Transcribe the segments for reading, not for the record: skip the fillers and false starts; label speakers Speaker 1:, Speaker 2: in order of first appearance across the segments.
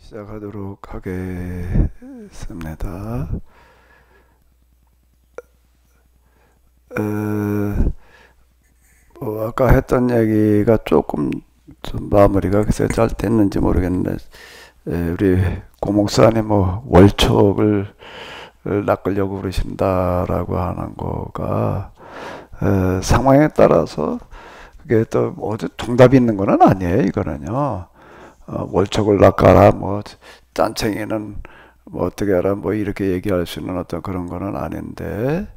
Speaker 1: 시작하도록 하겠습니다. 아까 했던 얘기가 조금 좀 마무리가 글쎄 잘 됐는지 모르겠는데, 우리 고목사님 월척을 낚으려고 그러신다라고 하는 거가 상황에 따라서 그게 또 어디 정답이 있는 거는 아니에요. 이거는요. 월척을 낚아라, 짠챙이는 어떻게 하라, 이렇게 얘기할 수 있는 어떤 그런 거는 아닌데,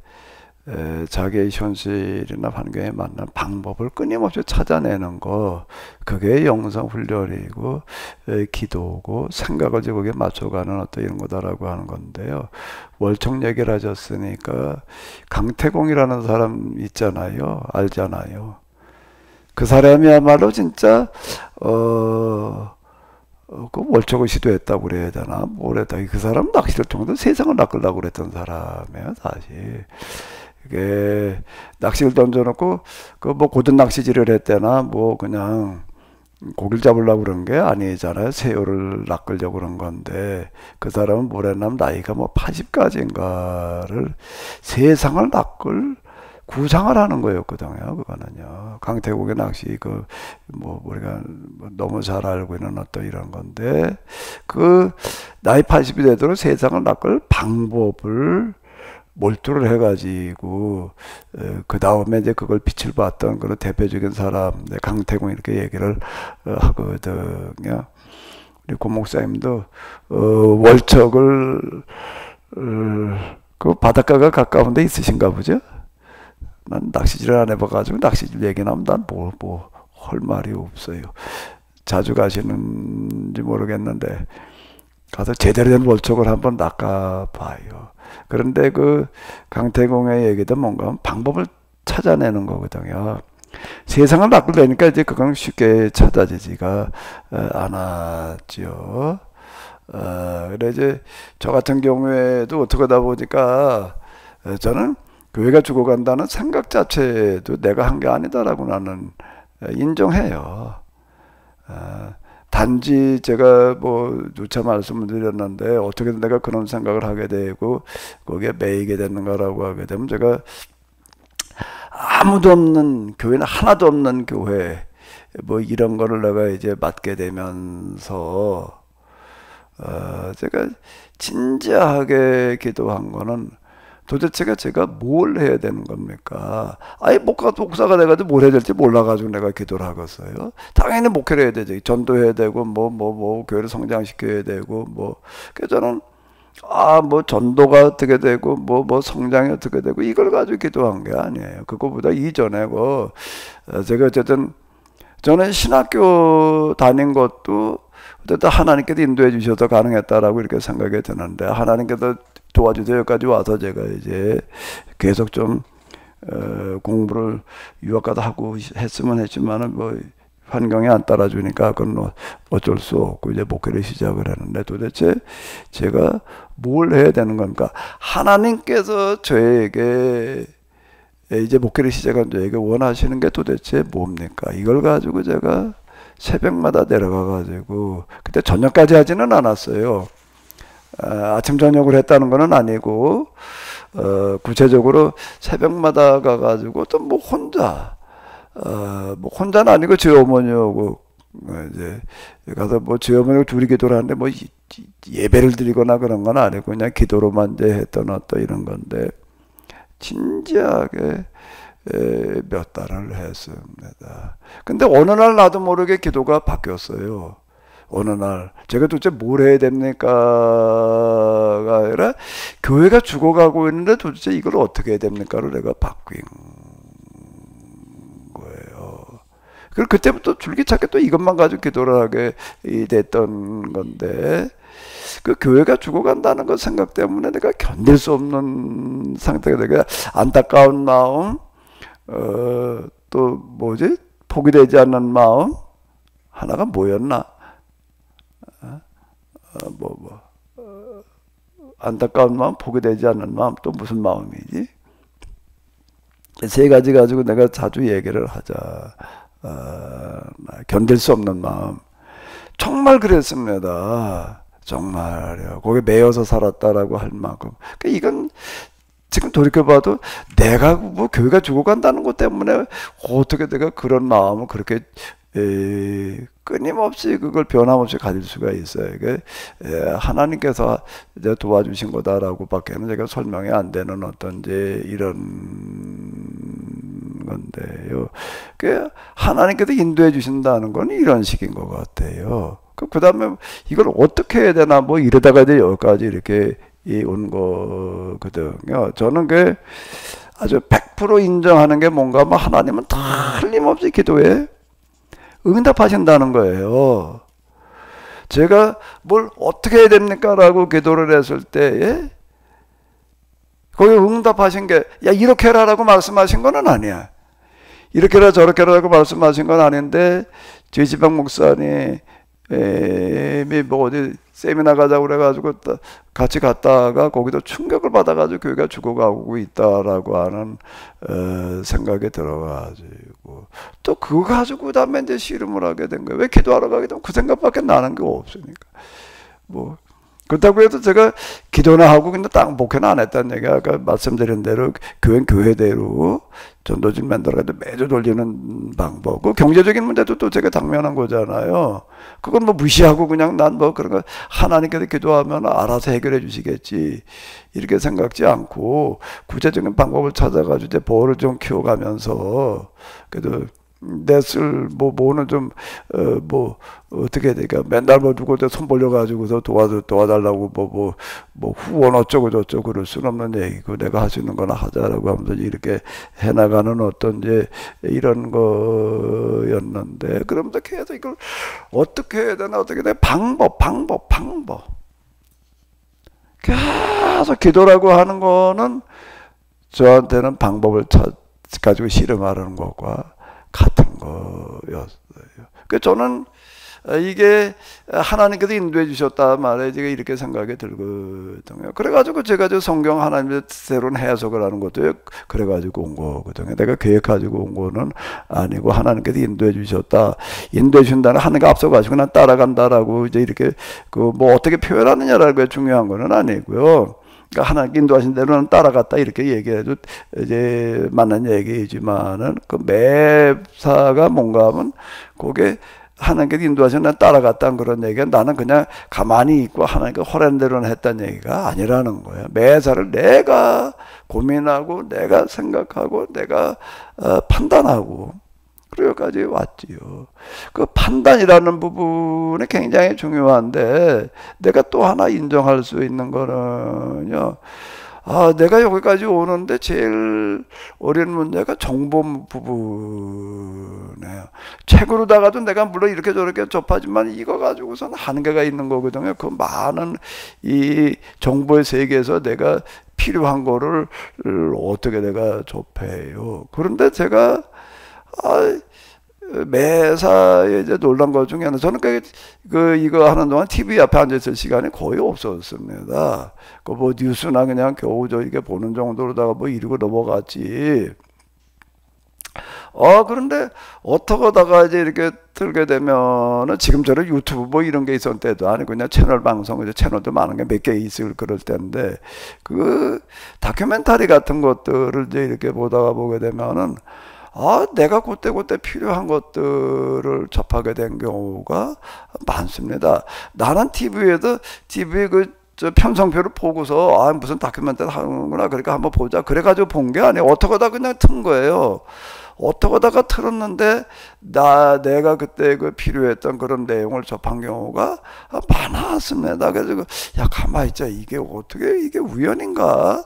Speaker 1: 자기의 현실이나 환경에 맞는 방법을 끊임없이 찾아내는 거, 그게 영성 훈련이고, 기도고, 생각을 거기에 맞춰가는 어떤 이런 거다라고 하는 건데요. 월척 얘기를 하셨으니까, 강태공이라는 사람 있잖아요. 알잖아요. 그 사람이야말로 진짜, 그 월척을 시도했다고 그래야 되나? 뭐랬다. 그 사람 낚시를 통해서 세상을 낚으려고 그랬던 사람이에요, 사실. 이게, 낚시를 던져놓고, 고든 낚시질을 했대나, 그냥, 고기를 잡으려고 그런 게 아니잖아요. 새우를 낚으려고 그런 건데, 그 사람은 뭐랬냐면, 나이가 80까지인가를 세상을 낚을 구상을 하는 거였거든요. 그거는요. 강태국의 낚시, 우리가 너무 잘 알고 있는 어떤 이런 건데, 나이 80이 되도록 세상을 낚을 방법을 몰두를 해가지고, 그 다음에 이제 그걸 빛을 봤던 그런 대표적인 사람, 강태공 이렇게 얘기를 하거든요. 우리 고 목사님도, 월척을, 그 바닷가가 가까운 데 있으신가 보죠? 난 낚시질을 안 해봐가지고 낚시질 얘기 나오면 난 할 말이 없어요. 자주 가시는지 모르겠는데 가서 제대로 된 월척을 한번 낚아봐요. 그런데 그 강태공의 얘기도 뭔가 방법을 찾아내는 거거든요. 세상을 낚으려니까 이제 그건 쉽게 찾아지지가 않았죠. 그래 이제 저 같은 경우에도 어떻게 하다 보니까 저는 교회가 죽어간다는 생각 자체도 내가 한 게 아니다라고 나는 인정해요. 단지 제가 누차 말씀을 드렸는데 어떻게든 내가 그런 생각을 하게 되고 거기에 매이게 되는가라고 하게 되면 제가 아무도 없는 교회는 하나도 없는 교회 이런 거를 내가 이제 맡게 되면서 제가 진지하게 기도한 거는 도대체가 제가 뭘 해야 되는 겁니까? 아예 목사가 돼가지고 뭘 해야 될지 몰라가지고 내가 기도를 하겠어요. 당연히 목회를 해야 되죠. 전도해야 되고, 교회를 성장시켜야 되고, 그래서 저는, 전도가 어떻게 되고, 성장이 어떻게 되고, 이걸 가지고 기도한 게 아니에요. 그거보다 이전에, 제가 어쨌든, 저는 신학교 다닌 것도, 어쨌든 하나님께서 인도해 주셔서 가능했다라고 이렇게 생각이 드는데, 하나님께서 도와주세요. 여기까지 와서 제가 이제 계속 좀 공부를 유학 가도 하고 했으면 했지만은 환경이 안 따라주니까 그건 어쩔 수 없고 이제 목회를 시작을 했는데 도대체 제가 뭘 해야 되는 겁니까? 하나님께서 저에게 이제 목회를 시작한 저에게 원하시는 게 도대체 뭡니까? 이걸 가지고 제가 새벽마다 내려가 가지고 그때 저녁까지 하지는 않았어요. 아침 저녁을 했다는 건 아니고 구체적으로 새벽마다 가가지고 또 혼자는 아니고 제 어머니하고 이제 가서 제 어머니하고 둘이 기도를 하는데 예배를 드리거나 그런 건 아니고 그냥 기도로만 이제 했던 어떤 이런 건데 진지하게 몇 달을 했습니다. 근데 어느 날 나도 모르게 기도가 바뀌었어요. 어느 날 제가 도대체 뭘 해야 됩니까가 아니라 교회가 죽어가고 있는데 도대체 이걸 어떻게 해야 됩니까를 내가 바뀐 거예요. 그리고 그때부터 줄기차게 또 이것만 가지고 기도를 하게 됐던 건데 그 교회가 죽어간다는 것 생각 때문에 내가 견딜 수 없는 상태가 되게 안타까운 마음 또 포기되지 않는 마음 하나가 뭐였나? 안타까운 마음, 포기되지 않는 마음, 또 무슨 마음이지? 세 가지 가지고 내가 자주 얘기를 하자. 견딜 수 없는 마음. 정말 그랬습니다. 정말요. 거기에 매여서 살았다라고 할 만큼. 그러니까 이건 지금 돌이켜봐도 내가 뭐 교회가 죽어간다는 것 때문에 어떻게 내가 그런 마음을 그렇게 끊임없이 그걸 변함없이 가질 수가 있어요. 이게 하나님께서 이제 도와주신 거다라고 밖에는 제가 설명이 안 되는 어떤 이제 이런 건데요. 그 하나님께서 인도해 주신다는 건 이런 식인 것 같아요. 그 다음에 이걸 어떻게 해야 되나 뭐 이러다가 이제 여기까지 이렇게 온 거거든요. 저는 그 아주 100% 인정하는 게 뭔가 뭐 하나님은 틀림없이 기도에 응답하신다는 거예요. 제가 뭘 어떻게 해야 됩니까? 라고 기도를 했을 때 거기 응답하신 게 야 이렇게 해라 라고 말씀하신 건 아니야. 이렇게 해라 저렇게 해라 라고 말씀하신 건 아닌데 저희 지방 목사님이 뭐 어디 세미나 가자고 그래가지고 같이 갔다가 거기도 충격을 받아가지고 교회가 죽어가고 있다라고 하는 생각이 들어가지고 또 그거 가지고 그 다음에 이제 씨름을 하게 된 거예요. 왜 기도하러 가게 되면 그 생각밖에 나는 게 없으니까. 뭐 그렇다고 해도 제가 기도나 하고 근데 딱 목회는 안 했다는 얘기가 아까 말씀드린 대로 교회는 교회대로 전도진 만들어가지고 매주 돌리는 방법. 그 경제적인 문제도 또 제가 당면한 거잖아요. 그건 뭐 무시하고 그냥 난 뭐 그런 거 하나님께서 기도하면 알아서 해결해 주시겠지 이렇게 생각지 않고 구체적인 방법을 찾아가지고 이제 보호를 좀 키워가면서 그래도 넷을 뭐는 좀 뭐 어떻게 해야 되까 맨날 뭐 누구한테 손 벌려가지고서 도와달라고 뭐 후원 어쩌고 저쩌고 그럴 수는 없는 얘기고 내가 할 수 있는 거나 하자라고 하면서 이렇게 해나가는 어떤 이제 이런 거였는데 그러면서 계속 이걸 어떻게 해야 되나 어떻게 해야 되나 방법 계속 기도라고 하는 거는 저한테는 방법을 가지고 실험하는 것과 같은 거였어요. 그 저는 이게 하나님께서 인도해 주셨다 말에 제가 이렇게 생각이 들거든요. 그래가지고 제가 저 성경 하나님의 새로운 해석을 하는 것도 그래가지고 온 거거든요. 내가 계획가지고 온 거는 아니고 하나님께서 인도해 주셨다. 인도해 준다는 하나님께 앞서가지고 난 따라간다라고 이제 이렇게 그 뭐 어떻게 표현하느냐라는 게 중요한 거는 아니고요. 그러니까 하나님 인도하신 대로는 따라갔다 이렇게 얘기해도 이제 맞는 얘기이지만은 그 맵사가 뭔가 하면 그게 하나님께서 인도하신 난 따라갔다는 그런 얘기가 나는 그냥 가만히 있고 하나님께 허락한 대로는 했다는 얘기가 아니라는 거예요. 매사를 내가 고민하고 내가 생각하고 내가 판단하고 그리고 여기까지 왔지요. 그 판단이라는 부분이 굉장히 중요한데 내가 또 하나 인정할 수 있는 거는요. 내가 여기까지 오는데 제일 어려운 문제가 정보 부분이에요. 책으로다가도 내가 물론 이렇게 저렇게 접하지만 이거 가지고서는 한계가 있는 거거든요. 그 많은 이 정보의 세계에서 내가 필요한 거를 어떻게 내가 접해요. 그런데 제가 매사에 이제 놀란 것 중에 하나, 저는 이거 하는 동안 TV 앞에 앉아있을 시간이 거의 없었습니다. 그 뭐 뉴스나 그냥 겨우 이게 보는 정도로다가 뭐 이러고 넘어갔지. 그런데 어떻게 하다가 이제 이렇게 들게 되면은 지금처럼 유튜브 뭐 이런 게 있었을 때도 아니고 그냥 채널 방송, 이제 채널도 많은 게 몇 개 있을 그럴 때인데 그 다큐멘터리 같은 것들을 이제 이렇게 보게 되면은 내가 그때 필요한 것들을 접하게 된 경우가 많습니다. 나는 TV 저 편성표를 보고서 무슨 다큐멘터리 하는구나 그러니까 한번 보자 그래가지고 본 게 아니에요. 어떻게 하다 그냥 튼 거예요. 어떻게 하다가 틀었는데 내가 그때 그 필요했던 그런 내용을 접한 경우가 많았습니다. 그래서 야 가만히 있자 이게 어떻게 이게 우연인가?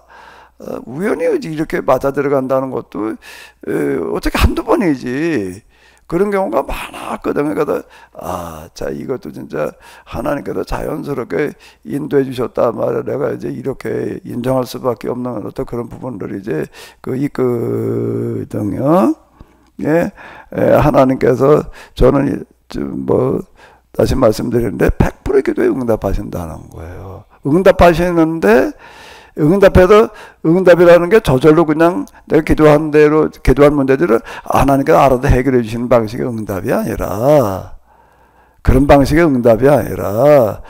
Speaker 1: 우연히 이렇게 맞아 들어간다는 것도 어떻게 한두 번이지 그런 경우가 많았거든요. 그래서 자 이것도 진짜 하나님께서 자연스럽게 인도해 주셨다 말에 내가 이제 이렇게 인정할 수밖에 없는 어떤 그런 부분들이 이제 있거든요. 예, 하나님께서 저는 뭐 다시 말씀드리는데 100% 기도에 응답하신다는 거예요. 응답하시는데 응답이라는 게 저절로 그냥 내가 기도한 대로 기도한 문제들을 하나님께서 알아서 해결해 주시는 방식의 응답이 아니라 그런 방식의 응답이 아니라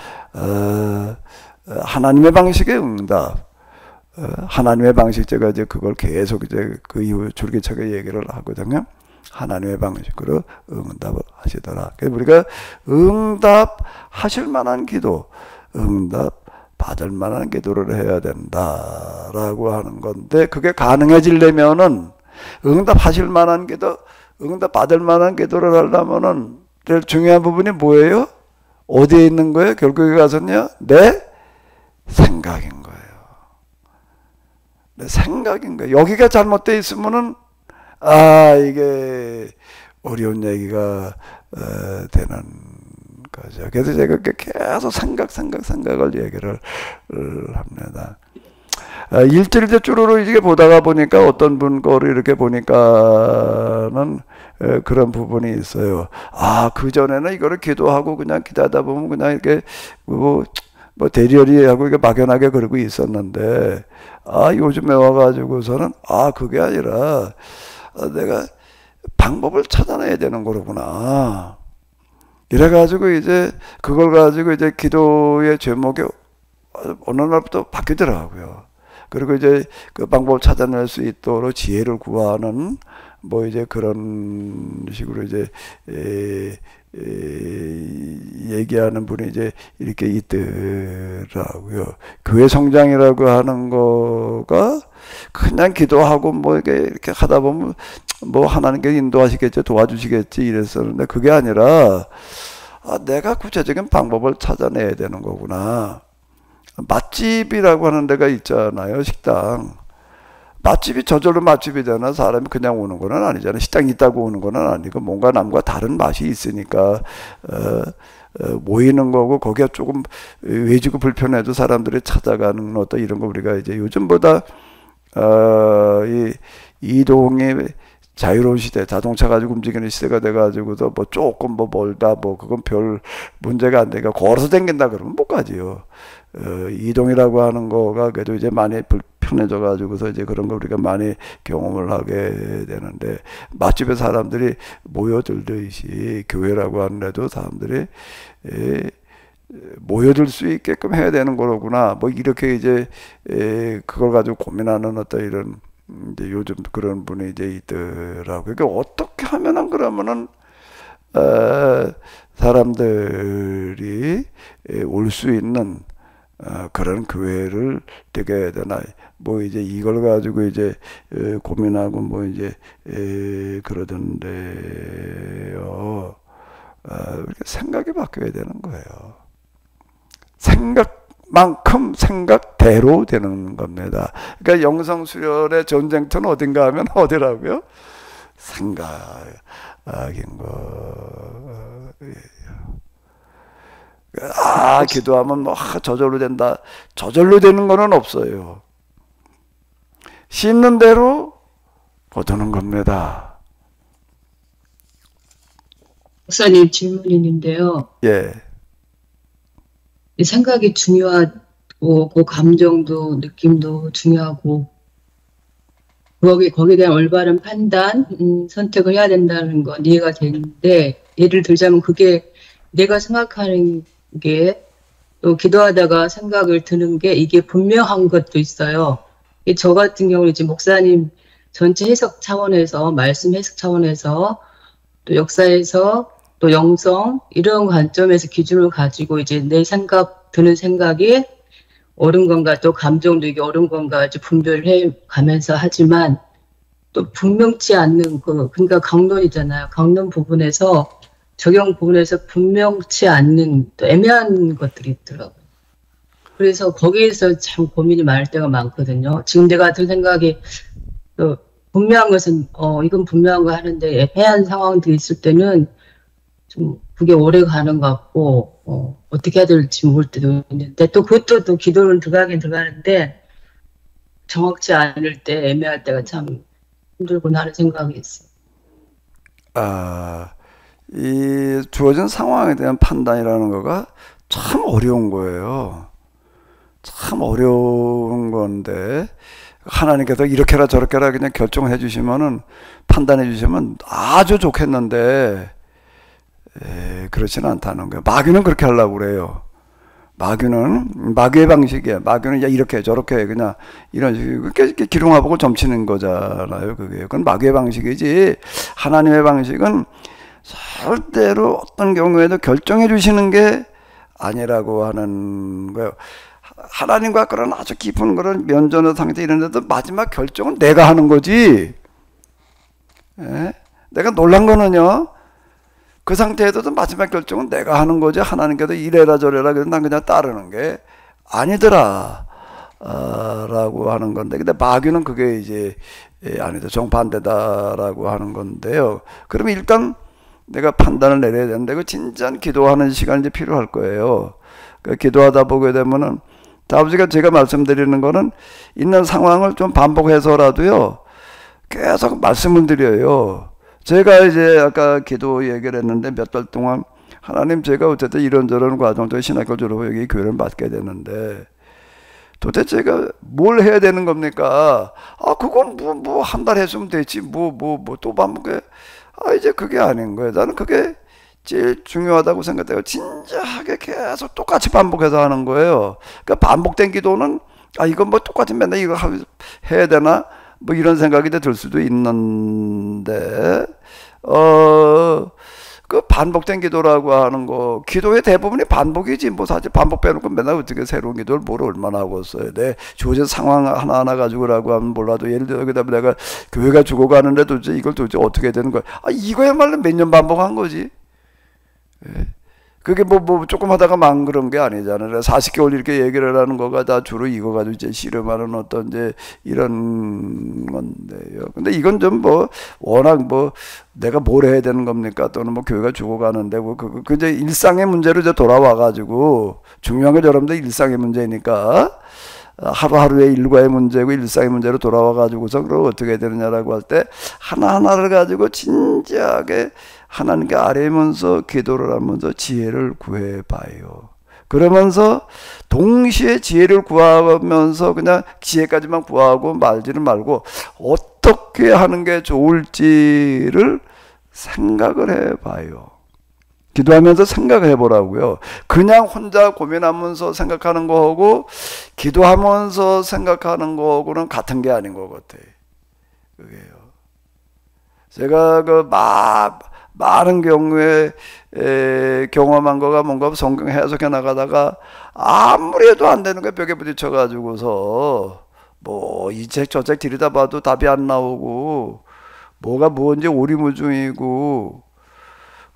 Speaker 1: 하나님의 방식의 응답. 하나님의 방식, 제가 이제 그걸 계속 이제 그 이후 줄기차게 얘기를 하거든요. 하나님의 방식으로 응답을 하시더라. 그래서 우리가 응답하실 만한 기도, 응답 받을 만한 기도를 해야 된다라고 하는 건데, 그게 가능해지려면은 응답하실 만한 기도, 응답 받을 만한 기도를 하려면은 제일 중요한 부분이 뭐예요? 어디에 있는 거예요? 결국에 가서는요, 내 생각인 거예요. 내 생각인 거예요. 여기가 잘못되어 있으면은 이게 어려운 얘기가 되는 거죠. 그래서 제가 계속 생각을 얘기를 합니다. 일주일째 쭈루루 이렇게 보다가 보니까 어떤 분 거를 이렇게 보니까는 그런 부분이 있어요. 그전에는 이거를 기도하고 그냥 기도하다 보면 그냥 이렇게 뭐 대리하고 이게 막연하게 그러고 있었는데, 요즘에 와가지고서는 그게 아니라 내가 방법을 찾아내야 되는 거로구나. 이래가지고 이제 그걸 가지고 이제 기도의 제목이 어느 날부터 바뀌더라고요. 그리고 이제 그 방법을 찾아낼 수 있도록 지혜를 구하는 뭐 이제 그런 식으로 이제 얘기하는 분이 이제 이렇게 있더라고요. 교회 성장이라고 하는 거가 그냥 기도하고 뭐 이렇게 하다 보면 뭐 하나님께 인도하시겠지, 도와주시겠지 이랬었는데, 그게 아니라 내가 구체적인 방법을 찾아내야 되는 거구나. 맛집이라고 하는 데가 있잖아요. 식당. 맛집이 저절로 맛집이 되나? 사람이 그냥 오는 거는 아니잖아요. 식당이 있다고 오는 거는 아니고 뭔가 남과 다른 맛이 있으니까 모이는 거고, 거기가 조금 외지고 불편해도 사람들이 찾아가는 어떤 이런 거, 우리가 이제 요즘보다 이 이동이 자유로운 시대, 자동차 가지고 움직이는 시대가 돼가지고도 뭐 조금 뭐 멀다, 뭐 그건 별 문제가 안 되니까 걸어서 다닌다 그러면 못 가지요. 이동이라고 하는 거가 그래도 이제 많이 불편해져 가지고서 이제 그런 거 우리가 많이 경험을 하게 되는데, 맛집에 사람들이 모여들듯이 교회라고 하는데도 사람들이 모여들 수 있게끔 해야 되는 거로구나. 뭐 이렇게 이제 그걸 가지고 고민하는 어떤 이런 이제 요즘 그런 분이 이제 있더라고요. 그러니까 어떻게 하면은 그러면은 사람들이 올 수 있는 그런 교회를 되게 해야 되나. 뭐 이제 이걸 가지고 이제 고민하고 뭐 이제 그러던데요. 이렇게 생각이 바뀌어야 되는 거예요. 생각만큼 생각대로 되는 겁니다. 그러니까 영성수련의 전쟁터는 어딘가 하면 어디라고요? 생각인 거예요. 기도하면 뭐 저절로 된다. 저절로 되는 거는 없어요. 씻는 대로 거두는 겁니다.
Speaker 2: 목사님, 질문이 있는데요.
Speaker 1: 예.
Speaker 2: 이 생각이 중요하고, 그 감정도 느낌도 중요하고, 거기에 대한 올바른 판단, 선택을 해야 된다는 건 이해가 되는데, 예를 들자면 그게 내가 생각하는 게, 또 기도하다가 생각을 드는 게 이게 분명한 것도 있어요. 저 같은 경우는 이제 목사님 전체 해석 차원에서, 말씀 해석 차원에서, 또 역사에서, 또 영성, 이런 관점에서 기준을 가지고 이제 내 드는 생각이 옳은 건가, 또 감정도 이게 옳은 건가 분별해 가면서 하지만, 또 분명치 않는 그러니까 강론이잖아요. 강론 부분에서, 적용 부분에서 분명치 않는 또 애매한 것들이 있더라고요. 그래서 거기에서 참 고민이 많을 때가 많거든요. 지금 내가 든 생각이 또 분명한 것은 이건 분명한 거 하는데 애매한 상황들이 있을 때는 좀 그게 오래 가는 것 같고 어떻게 해야 될지 모를 때도 있는데, 또 그것도 또 기도는 들어가긴 들어가는데 정확치 않을 때, 애매할 때가 참 힘들구나 하는 생각이 있어요.
Speaker 1: 이 주어진 상황에 대한 판단이라는 거가 참 어려운 거예요. 참 어려운 건데, 하나님께서 이렇게라 저렇게라 그냥 결정해 주시면은, 판단해 주시면 아주 좋겠는데, 그렇지는 않다는 거예요. 마귀는 그렇게 하려고 그래요. 마귀의 방식이야. 마귀는 야 이렇게 저렇게 그냥 이런 식으로 이렇게 기름화보고 점치는 거잖아요. 그게 그건 마귀의 방식이지. 하나님의 방식은 절대로 어떤 경우에도 결정해 주시는 게 아니라고 하는 거예요. 하나님과 그런 아주 깊은 그런 면전의 상태 이런 데도 마지막 결정은 내가 하는 거지. 예? 내가 놀란 거는요. 그 상태에서도 마지막 결정은 내가 하는 거지. 하나님께서 이래라 저래라 그래서 난 그냥 따르는 게 아니더라 라고 하는 건데, 근데 마귀는 그게 이제 아니다 정반대다라고 하는 건데요. 그러면 일단 내가 판단을 내려야 되는데 그 진지한 기도하는 시간이 이제 필요할 거예요. 그 기도하다 보게 되면은 아버지가 제가 말씀드리는 거는 있는 상황을 좀 반복해서라도요 계속 말씀을 드려요. 제가 이제 아까 기도 얘기를 했는데 몇 달 동안 하나님 제가 어쨌든 이런저런 과정도 신학교 졸업하고 여기 교회를 맡게 되는데 도대체 제가 뭘 해야 되는 겁니까? 그건 뭐 한 달 했으면 되지 뭐 또 반복해. 이제 그게 아닌 거예요. 나는 그게 제일 중요하다고 생각해요. 진지하게 계속 똑같이 반복해서 하는 거예요. 그러니까 반복된 기도는 이건 뭐 똑같이 맨날 이거 해야 되나? 뭐 이런 생각이 들 수도 있는데 그 반복된 기도라고 하는 거, 기도의 대부분이 반복이지 뭐 사실 반복 빼놓고 맨날 어떻게 새로운 기도를 뭘 얼마나 하고 있어요. 내 주어진 상황 하나하나 가지고라고 하면 몰라도 예를 들어 그다음에 내가 교회가 죽어가는데 도대체 이걸 도대체 어떻게 되는 거야. 이거야말로 몇 년 반복한 거지. 예. 그게 뭐 조금 하다가 만 그런 게 아니잖아요. 40개월 이렇게 얘기를 하는 거가 다 주로 이거 가지고 이제 씨름하는 어떤 이제 이런 건데요. 근데 이건 좀 뭐 워낙 뭐 내가 뭘 해야 되는 겁니까? 또는 뭐 교회가 죽어가는데 뭐 그 이제 일상의 문제로 이제 돌아와 가지고 중요한 건 여러분들 일상의 문제니까 하루하루의 일과의 문제고 일상의 문제로 돌아와 가지고서 그걸 어떻게 해야 되느냐라고 할 때 하나하나를 가지고 진지하게 하나님께 아뢰면서 기도를 하면서 지혜를 구해봐요. 그러면서 동시에 지혜를 구하면서 그냥 지혜까지만 구하고 말지는 말고 어떻게 하는 게 좋을지를 생각을 해봐요. 기도하면서 생각을 해보라고요. 그냥 혼자 고민하면서 생각하는 거하고 기도하면서 생각하는 거하고는 같은 게 아닌 것 같아요. 그게요. 제가 많은 경우에 경험한 거가 뭔가 성경 해석해 나가다가 아무리 해도 안 되는 거야. 벽에 부딪혀 가지고서 뭐 이 책 저 책 들여다봐도 답이 안 나오고 뭐가 뭔지 오리무중이고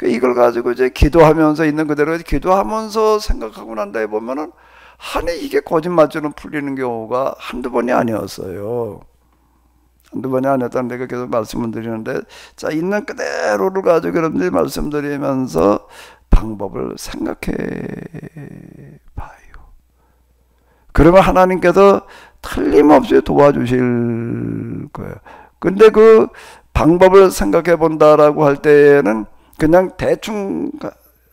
Speaker 1: 이걸 가지고 이제 기도하면서 있는 그대로 기도하면서 생각하고 난 다음에 보면은 이게 거짓말처럼 풀리는 경우가 한두 번이 아니었어요. 한두 번이 아니었다는 내가 계속 말씀을 드리는데, 자, 있는 그대로를 가지고 여러분들이 말씀드리면서 방법을 생각해 봐요. 그러면 하나님께서 틀림없이 도와주실 거예요. 근데 그 방법을 생각해 본다라고 할 때에는 그냥 대충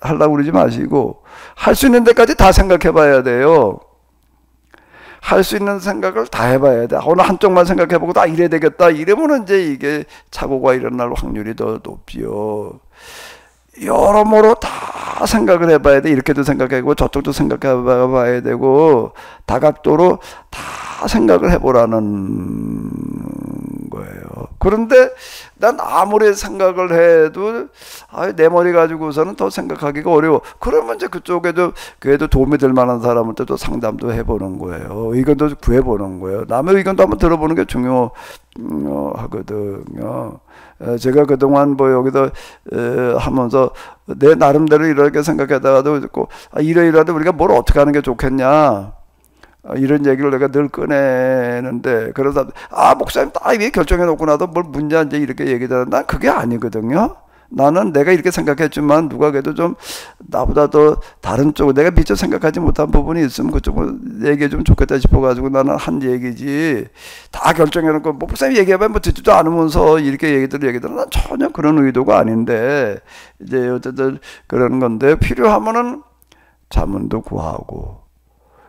Speaker 1: 하려고 그러지 마시고 할 수 있는 데까지 다 생각해 봐야 돼요. 할 수 있는 생각을 다 해봐야 돼. 어느 한쪽만 생각해보고 이래야 되겠다. 이러면 이제 이게 착오가 일어날 확률이 더 높지요. 여러모로 다 생각을 해봐야 돼. 이렇게도 생각하고 저쪽도 생각해봐야 되고 다각도로 다 생각을 해보라는 거예요. 그런데 난 아무리 생각을 해도 내 머리 가지고서는 더 생각하기가 어려워. 그러면 이제 그쪽에도 그래도 도움이 될 만한 사람한테 또 상담도 해보는 거예요. 의견도 구해보는 거예요. 남의 의견도 한번 들어보는 게 중요하거든요. 제가 그동안 뭐 여기서 하면서 내 나름대로 이렇게 생각하다가도 이러이러하도 우리가 뭘 어떻게 하는 게 좋겠냐 이런 얘기를 내가 늘 꺼내는데, 그러다 목사님 딱 이게 결정해 놓고 나도 뭘 문제 이제 이렇게 얘기하는, 난 그게 아니거든요. 나는 내가 이렇게 생각했지만 누가 그래도 좀 나보다 더 다른 쪽으로 내가 미처 생각하지 못한 부분이 있으면 그쪽으로 얘기해 주면 좋겠다 싶어가지고 나는 한 얘기지, 다 결정해 놓고 목사님 얘기해봐 뭐 듣지도 않으면서 이렇게 얘기들은 난 전혀 그런 의도가 아닌데, 이제 어쨌든 그런 건데 필요하면은 자문도 구하고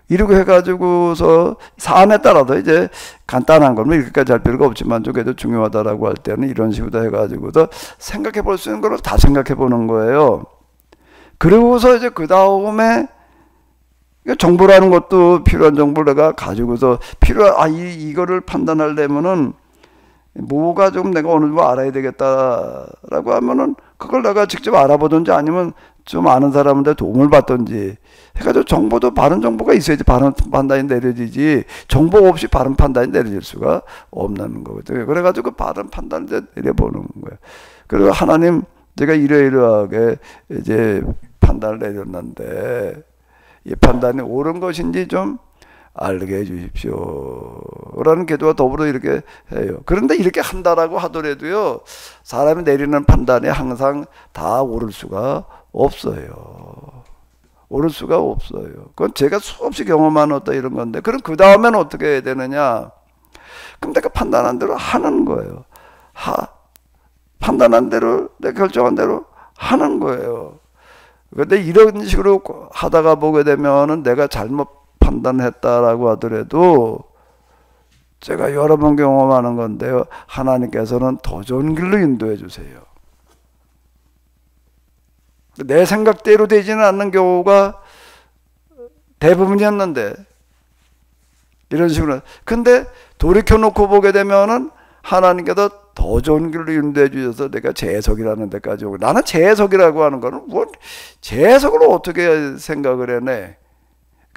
Speaker 1: 이렇게 해가지고서 사안에 따라서 이제 간단한 거는 이렇게까지 할 필요가 없지만 그래도 중요하다라고 할 때는 이런 식으로 해가지고서 생각해 볼 수 있는 거를 다 생각해 보는 거예요. 그리고서 이제 그 다음에 정보라는 것도 필요한 정보를 내가 가지고서 이거를 판단하려면은 뭐가 좀 내가 어느 정도 알아야 되겠다라고 하면은 그걸 내가 직접 알아보든지 아니면 좀 아는 사람한테 도움을 받든지 해가지고 정보도 바른 정보가 있어야지 바른 판단이 내려지지 정보 없이 바른 판단이 내려질 수가 없는 거거든요. 그래가지고 바른 판단을 내려보는 거예요. 그리고 하나님 제가 이러이러하게 이제 판단을 내렸는데 이 판단이 옳은 것인지 좀 알게 해 주십시오 라는 기도와 더불어 이렇게 해요. 그런데 이렇게 한다라고 하더라도요 사람이 내리는 판단이 항상 다 옳을 수가 없어요. 옳을 수가 없어요. 그건 제가 수없이 경험한 어떤 이런 건데 그럼 그 다음에는 어떻게 해야 되느냐. 그럼 내가 판단한 대로 하는 거예요. 판단한 대로 내가 결정한 대로 하는 거예요. 근데 이런 식으로 하다가 보게 되면은 내가 잘못 판단했다라고 하더라도 제가 여러 번 경험하는 건데요. 하나님께서는 더 좋은 길로 인도해 주세요. 내 생각대로 되지는 않는 경우가 대부분이었는데 이런 식으로. 근데 돌이켜놓고 보게 되면은 하나님께서 더 좋은 길로 인도해 주셔서 내가 재해석이라는 데까지 오고 나는 재해석이라고 하는 거는 뭐 재해석을 어떻게 생각을 해내.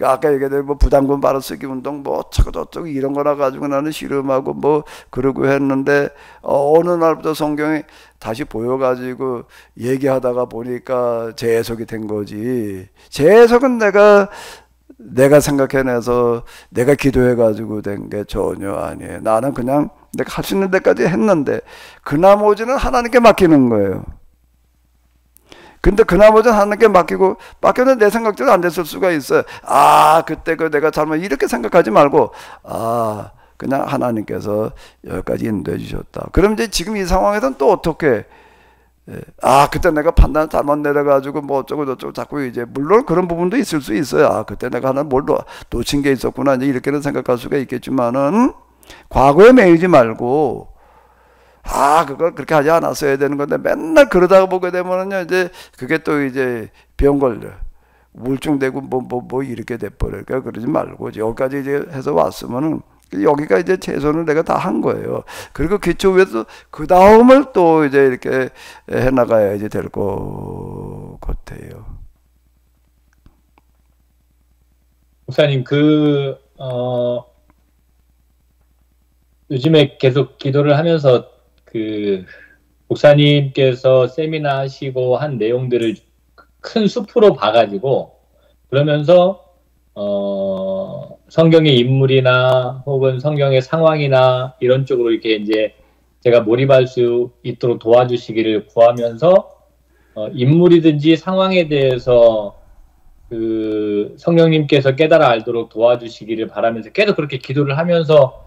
Speaker 1: 아까 얘기했던 뭐 부담금 받아쓰기 운동 뭐 어쩌고 저쩌고 이런 거나 가지고 나는 씨름하고 뭐 그러고 했는데 어느 날부터 성경이 다시 보여가지고 얘기하다가 보니까 재해석이 된 거지. 재해석은 내가 생각해내서 내가 기도해가지고 된 게 전혀 아니에요. 나는 그냥 내가 할 수 있는 데까지 했는데 그 나머지는 하나님께 맡기는 거예요. 근데 그 나머지는 하나님께 맡겼는데 내 생각대로 안 됐을 수가 있어요. 그때 내가 잘못 이렇게 생각하지 말고 그냥 하나님께서 여기까지 인도해 주셨다. 그럼 이제 지금 이 상황에서는 또 어떻게 그때 내가 판단 잘못 내려가지고 뭐 어쩌고 저쩌고 자꾸 이제 물론 그런 부분도 있을 수 있어요. 그때 내가 하나 뭘 놓친 게 있었구나 이제 이렇게는 생각할 수가 있겠지만은 과거에 매이지 말고 그걸 그렇게 하지 않았어야 되는 건데 맨날 그러다가 보게 되면은요 이제 그게 또 이제 병 걸려 우울증되고 뭐 이렇게 돼버려요. 그러니까 그러지 말고 여기까지 이제 해서 왔으면은 여기가 이제 최선을 내가 다 한 거예요. 그리고 기초 위에서 그 다음을 또 이제 이렇게 해나가야지 될 것 같아요.
Speaker 3: 목사님 요즘에 계속 기도를 하면서 목사님께서 세미나 하시고 한 내용들을 큰 숲으로 봐가지고 그러면서 성경의 인물이나 혹은 성경의 상황이나 이런 쪽으로 이렇게 이제 제가 몰입할 수 있도록 도와주시기를 구하면서 인물이든지 상황에 대해서 성령님께서 깨달아 알도록 도와주시기를 바라면서 계속 그렇게 기도를 하면서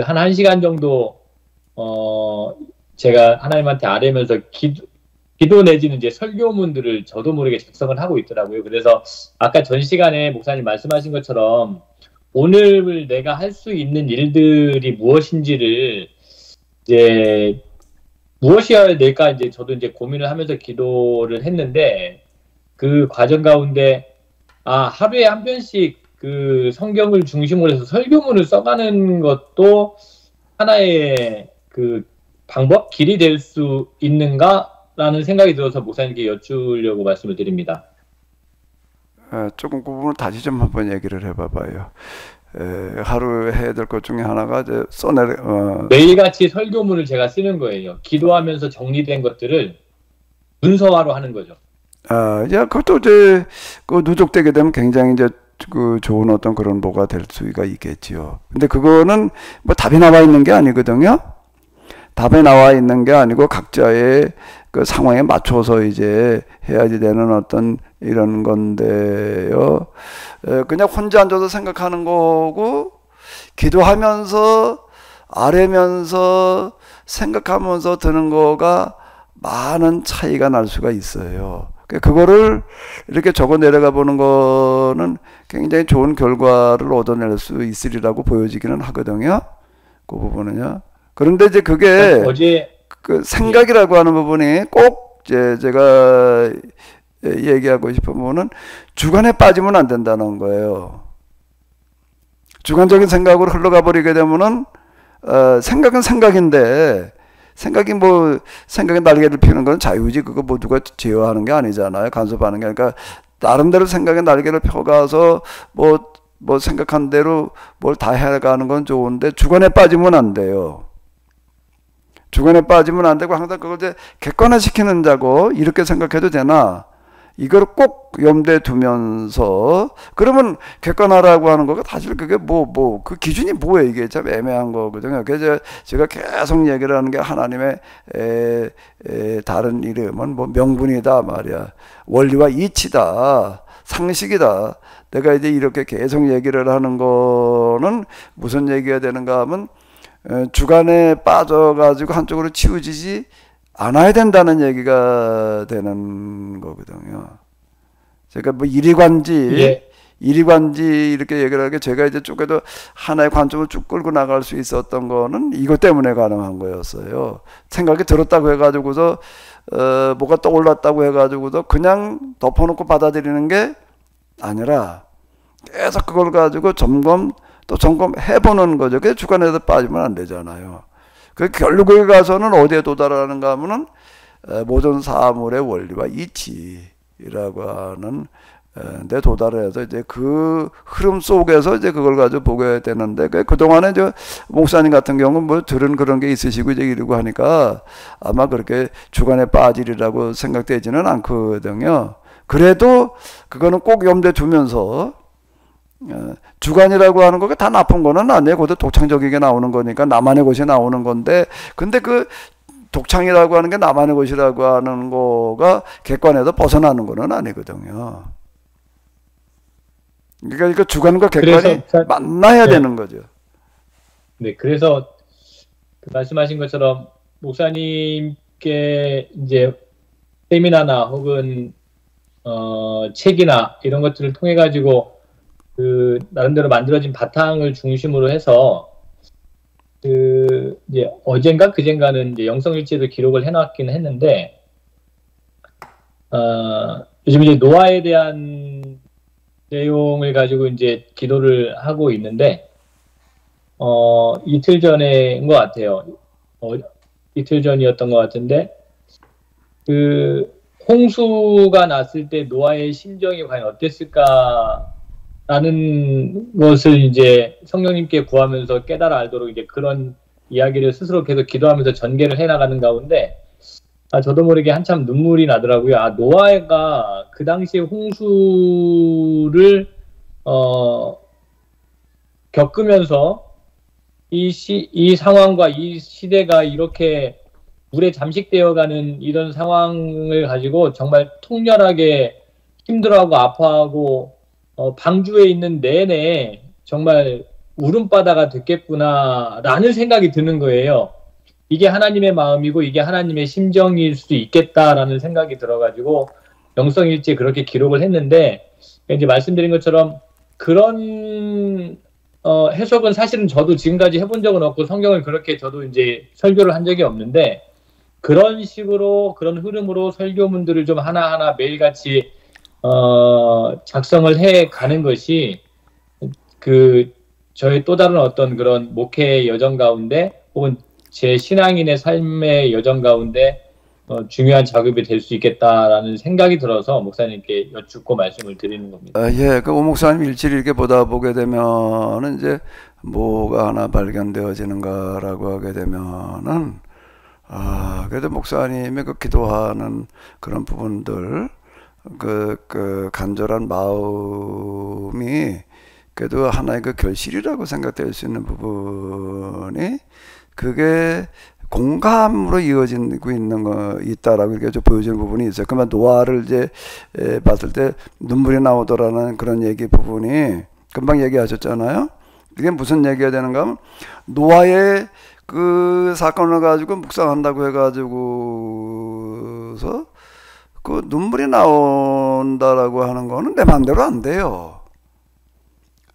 Speaker 3: 한 1시간 정도 제가 하나님한테 아뢰면서 기도 내지는 이제 설교문들을 저도 모르게 작성을 하고 있더라고요. 그래서 아까 전 시간에 목사님 말씀하신 것처럼 오늘 내가 할 수 있는 일들이 무엇인지를 이제 무엇이어야 될까 이제 저도 이제 고민을 하면서 기도를 했는데 그 과정 가운데 하루에 한 편씩 성경을 중심으로 해서 설교문을 써가는 것도 하나의 방법, 길이 될 수 있는가라는 생각이 들어서 목사님께 여쭈려고 말씀을 드립니다.
Speaker 1: 조금 그 부분을 다시 좀 한번 얘기를 해봐봐요. 하루 해야 될 것 중에 하나가 이제
Speaker 3: 매일같이 설교문을 제가 쓰는 거예요. 기도하면서 정리된 것들을 문서화로 하는 거죠.
Speaker 1: 그것도 이제 누적되게 되면 굉장히 이제 좋은 어떤 그런 뭐가 될 수가 있겠지요. 근데 그거는 뭐 답이 나와 있는 게 아니거든요. 답에 나와 있는 게 아니고 각자의 그 상황에 맞춰서 이제 해야지 되는 어떤 이런 건데요. 그냥 혼자 앉아서 생각하는 거고 기도하면서 아뢰면서 생각하면서 드는 거가 많은 차이가 날 수가 있어요. 그거를 이렇게 적어 내려가 보는 거는 굉장히 좋은 결과를 얻어낼 수 있으리라고 보여지기는 하거든요. 그 부분은요. 그런데 이제 그게
Speaker 3: 어제
Speaker 1: 생각이라고 하는 부분이 꼭 제가 얘기하고 싶으면은 주관에 빠지면 안 된다는 거예요. 주관적인 생각으로 흘러가 버리게 되면은 생각은 생각인데 생각의 날개를 피우는 건 자유지. 그거 뭐 누가 제어하는 게 아니잖아요. 간섭하는 게. 그러니까 나름대로 생각의 날개를 펴가서 뭐 생각한 대로 뭘 다 해가는 건 좋은데 주관에 빠지면 안 돼요. 주관에 빠지면 안 되고 항상 그걸 이제 객관화시키는 자고 이렇게 생각해도 되나? 이걸 꼭 염두에 두면서 그러면 객관화라고 하는 거가 사실 그게 그 기준이 뭐예요? 이게 참 애매한 거거든요. 그래서 제가 계속 얘기를 하는 게 하나님의 다른 이름은 뭐 명분이다 말이야. 원리와 이치다. 상식이다. 내가 이제 이렇게 계속 얘기를 하는 거는 무슨 얘기가 되는가 하면 주관에 빠져가지고 한쪽으로 치우지지 않아야 된다는 얘기가 되는 거거든요. 제가 뭐 이리관지 이렇게 얘기를 하게 제가 이제 쭉해도 하나의 관점을 쭉 끌고 나갈 수 있었던 거는 이것 때문에 가능한 거였어요. 생각이 들었다고 해가지고서 뭐가 떠올랐다고 해가지고서 그냥 덮어놓고 받아들이는 게 아니라 계속 그걸 가지고 점검해보는 거죠. 그게 주관에서 빠지면 안 되잖아요. 그 결국에 가서는 어디에 도달하는가 하면은 모든 사물의 원리와 이치라고 하는 데 도달해서 이제 그 흐름 속에서 이제 그걸 가지고 보게 되는데 그동안에 저 목사님 같은 경우는 뭐 들은 그런 게 있으시고 이제 이러고 하니까 아마 그렇게 주관에 빠지리라고 생각되지는 않거든요. 그래도 그거는 꼭 염두에 두면서 주관이라고 하는 거가 다 나쁜 거는 아니에요. 그것도 독창적이게 나오는 거니까 나만의 것이 나오는 건데 근데 그 독창이라고 하는 게 나만의 것이라고 하는 거가 객관에서 벗어나는 거는 아니거든요. 그러니까 주관과 객관이 만나야 되는 거죠.
Speaker 3: 네, 그래서 말씀하신 것처럼 목사님께 이제 세미나나 혹은 책이나 이런 것들을 통해 가지고 그 나름대로 만들어진 바탕을 중심으로 해서 그 이제 어젠가 그젠가는 이제 영성일지도 기록을 해놨긴 했는데 요즘 이제 노아에 대한 내용을 가지고 이제 기도를 하고 있는데 이틀 전인 것 같아요. 이틀 전이었던 것 같은데 그 홍수가 났을 때 노아의 심정이 과연 어땠을까? 라는 것을 이제 성령님께 구하면서 깨달아 알도록 이제 그런 이야기를 스스로 계속 기도하면서 전개를 해나가는 가운데 저도 모르게 한참 눈물이 나더라고요. 노아가 그 당시에 홍수를 겪으면서 이 상황과 이 시대가 이렇게 물에 잠식되어가는 이런 상황을 가지고 정말 통렬하게 힘들어하고 아파하고 방주에 있는 내내 정말 울음바다가 됐겠구나라는 생각이 드는 거예요. 이게 하나님의 마음이고 이게 하나님의 심정일 수 있겠다라는 생각이 들어가지고 영성일지에 그렇게 기록을 했는데 이제 말씀드린 것처럼 그런 해석은 사실은 저도 지금까지 해본 적은 없고 성경을 그렇게 저도 이제 설교를 한 적이 없는데 그런 식으로 그런 흐름으로 설교문들을 좀 하나하나 매일같이 작성을 해 가는 것이 그 저의 또 다른 어떤 그런 목회의 여정 가운데 혹은 제 신앙인의 삶의 여정 가운데 중요한 작업이 될 수 있겠다라는 생각이 들어서 목사님께 여쭙고 말씀을 드리는 겁니다.
Speaker 1: 예, 그 오 목사님 일지를 이렇게 보다 보게 되면은 이제 뭐가 하나 발견되어지는가라고 하게 되면은 그래도 목사님의 그 기도하는 그런 부분들 그 간절한 마음이 그래도 하나의 그 결실이라고 생각될 수 있는 부분이 그게 공감으로 이어지고 있는 거 있다라고 이렇게 좀 보여지는 부분이 있어요. 그러면 노아를 이제 봤을 때 눈물이 나오더라는 그런 얘기 부분이 금방 얘기하셨잖아요. 그게 무슨 얘기가 되는가 하면 노아의 그 사건을 가지고 묵상한다고 해가지고서 그 눈물이 나온다라고 하는 거는 내 마음대로 안 돼요.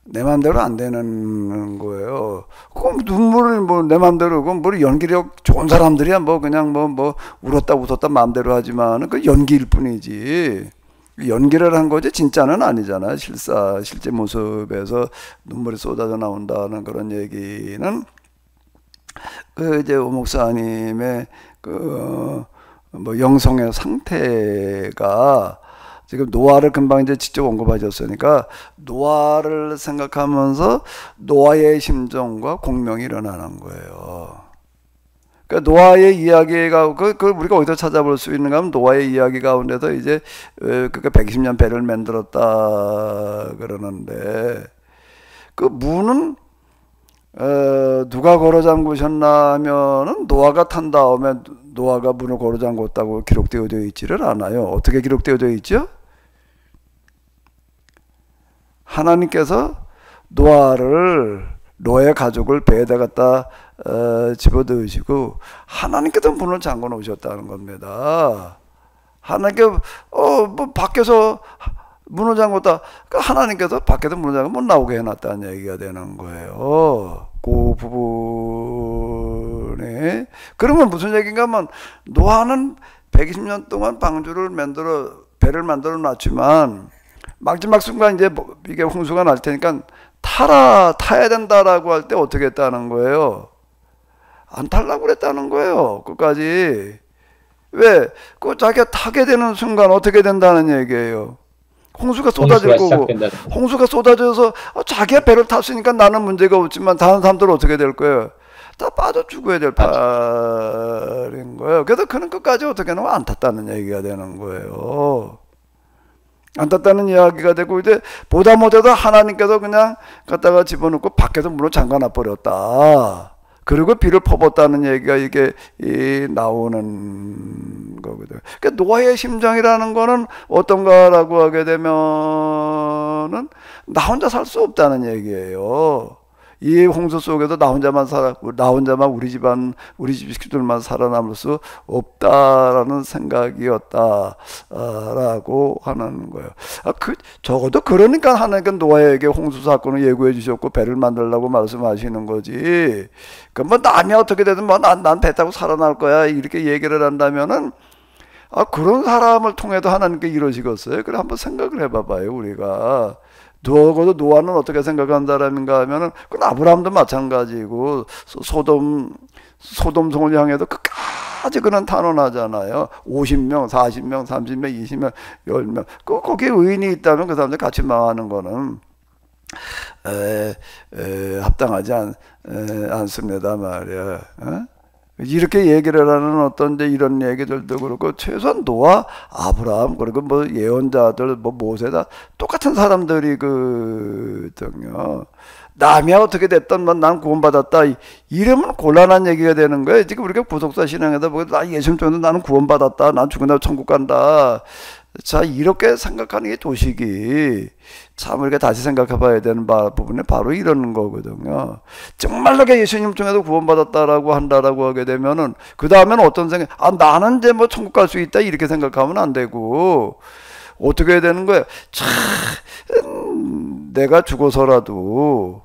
Speaker 1: 내 마음대로 안 되는 거예요. 그럼 눈물을 뭐 내 마음대로 그건 뭐 연기력 좋은 사람들이야 뭐 그냥 뭐 울었다 웃었다 마음대로 하지만 그 연기일 뿐이지. 연기를 한 거지 진짜는 아니잖아요. 실제 모습에서 눈물이 쏟아져 나온다는 그런 얘기는 그 이제 오 목사님의 그 뭐 영성의 상태가 지금 노아를 금방 이제 직접 언급하셨으니까 노아를 생각하면서 노아의 심정과 공명이 일어나는 거예요. 그러니까 노아의 이야기가 그 우리가 어디서 찾아볼 수 있는가 하면 노아의 이야기 가운데서 이제 그러니까 120년 배를 만들었다 그러는데 그 문은 누가 걸어 잠그셨나 하면은 노아가 탄 다음에 노아가 문을 걸어 잠궜다고 기록되어져 있지를 않아요. 어떻게 기록되어져 있죠? 하나님께서 노아의 가족을 배에다 갖다 집어넣으시고 하나님께서 문을 잠궈 놓으셨다는 겁니다. 하나님께 뭐 밖에서 문을 잠궜다. 그러니까 하나님께서 밖에서 문을 잠궈 못 나오게 해놨다는 얘기가 되는 거예요. 그 부분에 그러면 무슨 얘기인가 하면 노아는 120년 동안 배를 만들어 놨지만 마지막 순간 이제 이게 홍수가 날 테니까 타야 된다라고 할 때 어떻게 했다는 거예요? 안 타려고 그랬다는 거예요. 끝까지. 왜? 그 자기가 타게 되는 순간 어떻게 된다는 얘기예요. 홍수가 쏟아질 거고 홍수가 쏟아져서 자기가 배를 탔으니까 나는 문제가 없지만 다른 사람들은 어떻게 될 거예요? 다 빠져 죽어야 될 판인 거예요. 그래서 그는 끝까지 어떻게 하면 안 탔다는 얘기가 되는 거예요. 안 탔다는 이야기가 되고 이제 보다 못해서 하나님께서 그냥 갖다가 집어넣고 밖에서 문을 잠가놔 버렸다. 그리고 비를 퍼붓다는 얘기가 이게 나오는 거거든요. 그러니까 노아의 심정이라는 거는 어떤가라고 하게 되면은 나 혼자 살 수 없다는 얘기예요. 이 홍수 속에서 나 혼자만 우리 집 식구들만 살아남을 수 없다라는 생각이었다라고 하는 거예요. 적어도 그러니까 하나님께 노아에게 홍수 사건을 예고해 주셨고 배를 만들라고 말씀하시는 거지. 뭐 남이 어떻게 되든 뭐 난 배 타고 살아날 거야 이렇게 얘기를 한다면은 그런 사람을 통해도 하나님께 이러시겠어요? 그래 한번 생각을 해봐봐요 우리가. 적어도 노아는 어떻게 생각한 사람인가 하면은 그건 아브라함도 마찬가지고 소돔성을 향해도 끝까지 그는 탄원하잖아요. 50명, 40명, 30명, 20명, 10명. 거기에 의인이 있다면 그 사람들 같이 망하는 거는 합당하지 않습니다 말이야. 이렇게 얘기를 하는 어떤 이제 이런 얘기들도 그렇고 최소한 노아, 아브라함 그리고 뭐 예언자들 뭐 모세다 똑같은 사람들이거든요. 남이 어떻게 됐든 뭐 난 구원받았다 이러면 곤란한 얘기가 되는 거예요. 지금 우리가 구속사 신앙에다 보고 나 예수 믿고 나는 구원받았다. 난 죽은 다음 천국 간다. 자 이렇게 생각하는 게 도식이 참 우리가 다시 생각해 봐야 되는 부분이 바로 이런 거거든요. 정말로 예수님 중에도 구원받았다라고 한다라고 하게 되면은 그 다음에는 어떤 생각? 나는 이제 뭐 천국 갈 수 있다 이렇게 생각하면 안 되고 어떻게 해야 되는 거예요? 참 내가 죽어서라도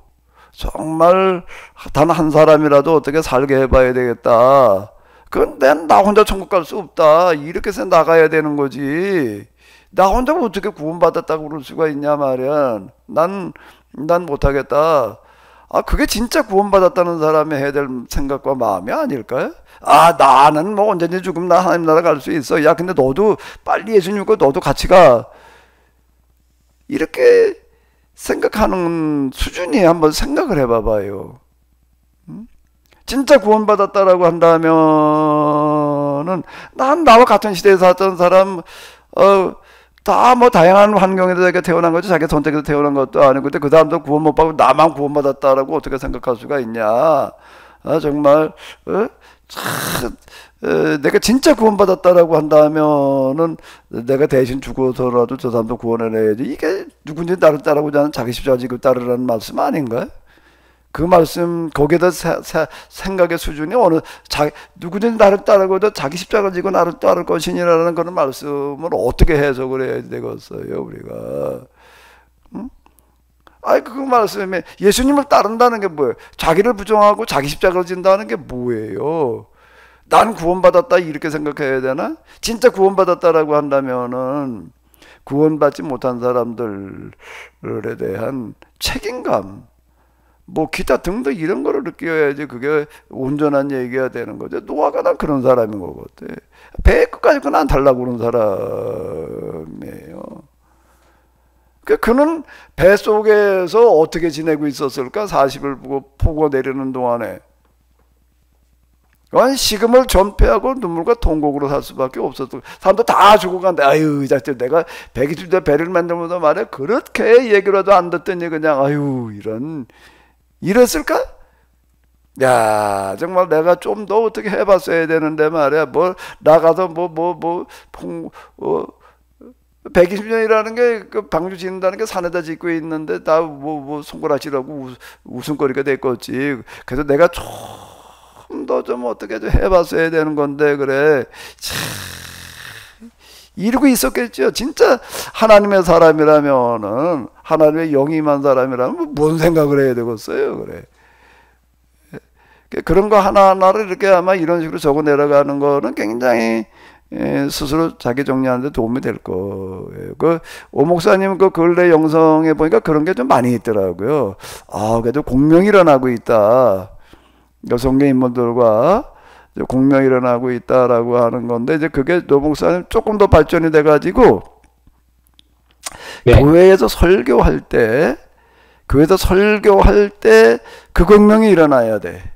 Speaker 1: 정말 단 한 사람이라도 어떻게 살게 해봐야 되겠다. 그건 나 혼자 천국 갈 수 없다. 이렇게 해서 나가야 되는 거지. 나 혼자 어떻게 구원받았다고 그럴 수가 있냐 말이야. 난 못하겠다. 그게 진짜 구원받았다는 사람이 해야 될 생각과 마음이 아닐까요? 나는 뭐 언제든지 죽으면 나 하나님 나라 갈 수 있어. 야, 근데 너도 빨리 예수 믿고 너도 같이 가. 이렇게 생각하는 수준이 한번 생각을 해봐봐요. 진짜 구원받았다라고 한다면은 나와 같은 시대에 살았던 사람 다 뭐 다양한 환경에서 자기가 태어난 거지 자기 선택해서 태어난 것도 아니고 근데 그 사람도 구원 못 받고 나만 구원받았다라고 어떻게 생각할 수가 있냐. 정말 내가 진짜 구원받았다라고 한다면은 내가 대신 죽어서라도 저 사람도 구원해내야지. 이게 누군지 나를 따르고자 하는 자기 십자가 지고 따르라는 말씀 아닌가요? 그 말씀 거기에다 생각의 수준이 누구든지 나를 따르고도 자기 십자가를 지고 나를 따를 것이니라는 그런 말씀을 어떻게 해석을 해야 되겠어요 우리가? 그 말씀에 예수님을 따른다는 게 뭐예요? 자기를 부정하고 자기 십자가를 진다는 게 뭐예요? 난 구원받았다 이렇게 생각해야 되나? 진짜 구원받았다라고 한다면은 구원받지 못한 사람들에 대한 책임감, 뭐 기타 등등 이런 거를 느껴야지 그게 온전한 얘기가 되는 거죠. 노아가 난 그런 사람인 것 같아. 배 끝까지 그난 달라고 그런 사람이에요. 그는 배 속에서 어떻게 지내고 있었을까? 40일 폭우 내리는 동안에 식음을 전폐하고 눈물과 통곡으로 살 수밖에 없었어. 사람들 다 죽어간다. 아유, 이 자식 내가 120대 배를 만들면서 말해 그렇게 얘기라도 안 듣더니 그냥 아유 이랬을까? 야, 정말 내가 좀 더 어떻게 해봤어야 되는데 말이야. 뭐 나가서 120년이라는 게 그 방주 짓는다는 게 산에다 짓고 있는데 다 손가락질하고 웃음거리가 됐겠지. 그래서 내가 좀 더 좀 어떻게 좀 해봤어야 되는 건데 그래. 참 이러고 있었겠죠. 진짜 하나님의 사람이라면은 하나님의 영이 임한 사람이라면 뭔 생각을 해야 되겠어요. 그래. 그런 거 하나하나를 이렇게 아마 이런 식으로 적어 내려가는 거는 굉장히 스스로 자기 정리하는 데 도움이 될 거예요. 오 목사님 그 근래 영성에 보니까 그런 게 좀 많이 있더라고요. 아, 그래도 공명이 일어나고 있다. 성경 인물들과 공명이 일어나고 있다라고 하는 건데, 이제 그게 오 목사님 조금 더 발전이 돼가지고, 네. 교회에서 설교할 때 그 공명이 일어나야 돼.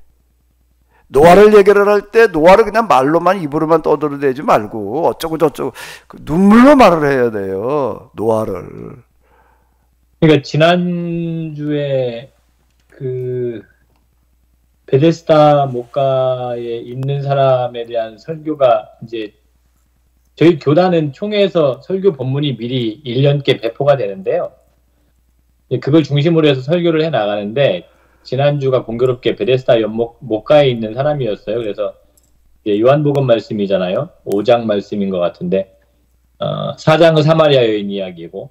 Speaker 1: 노아를 얘기를 할 때 노아를 그냥 말로만 입으로만 떠들어대지 말고 어쩌고 저쩌고 눈물로 말을 해야 돼요. 노아를.
Speaker 3: 그러니까 지난주에 그 베데스다 목가에 있는 사람에 대한 설교가 이제 저희 교단은 총회에서 설교 본문이 미리 1년께 배포가 되는데요. 그걸 중심으로 해서 설교를 해 나가는데 지난주가 공교롭게 베데스다 연못 목가에 있는 사람이었어요. 그래서 요한복음 말씀이잖아요. 5장 말씀인 것 같은데 4장은 사마리아 여인 이야기고,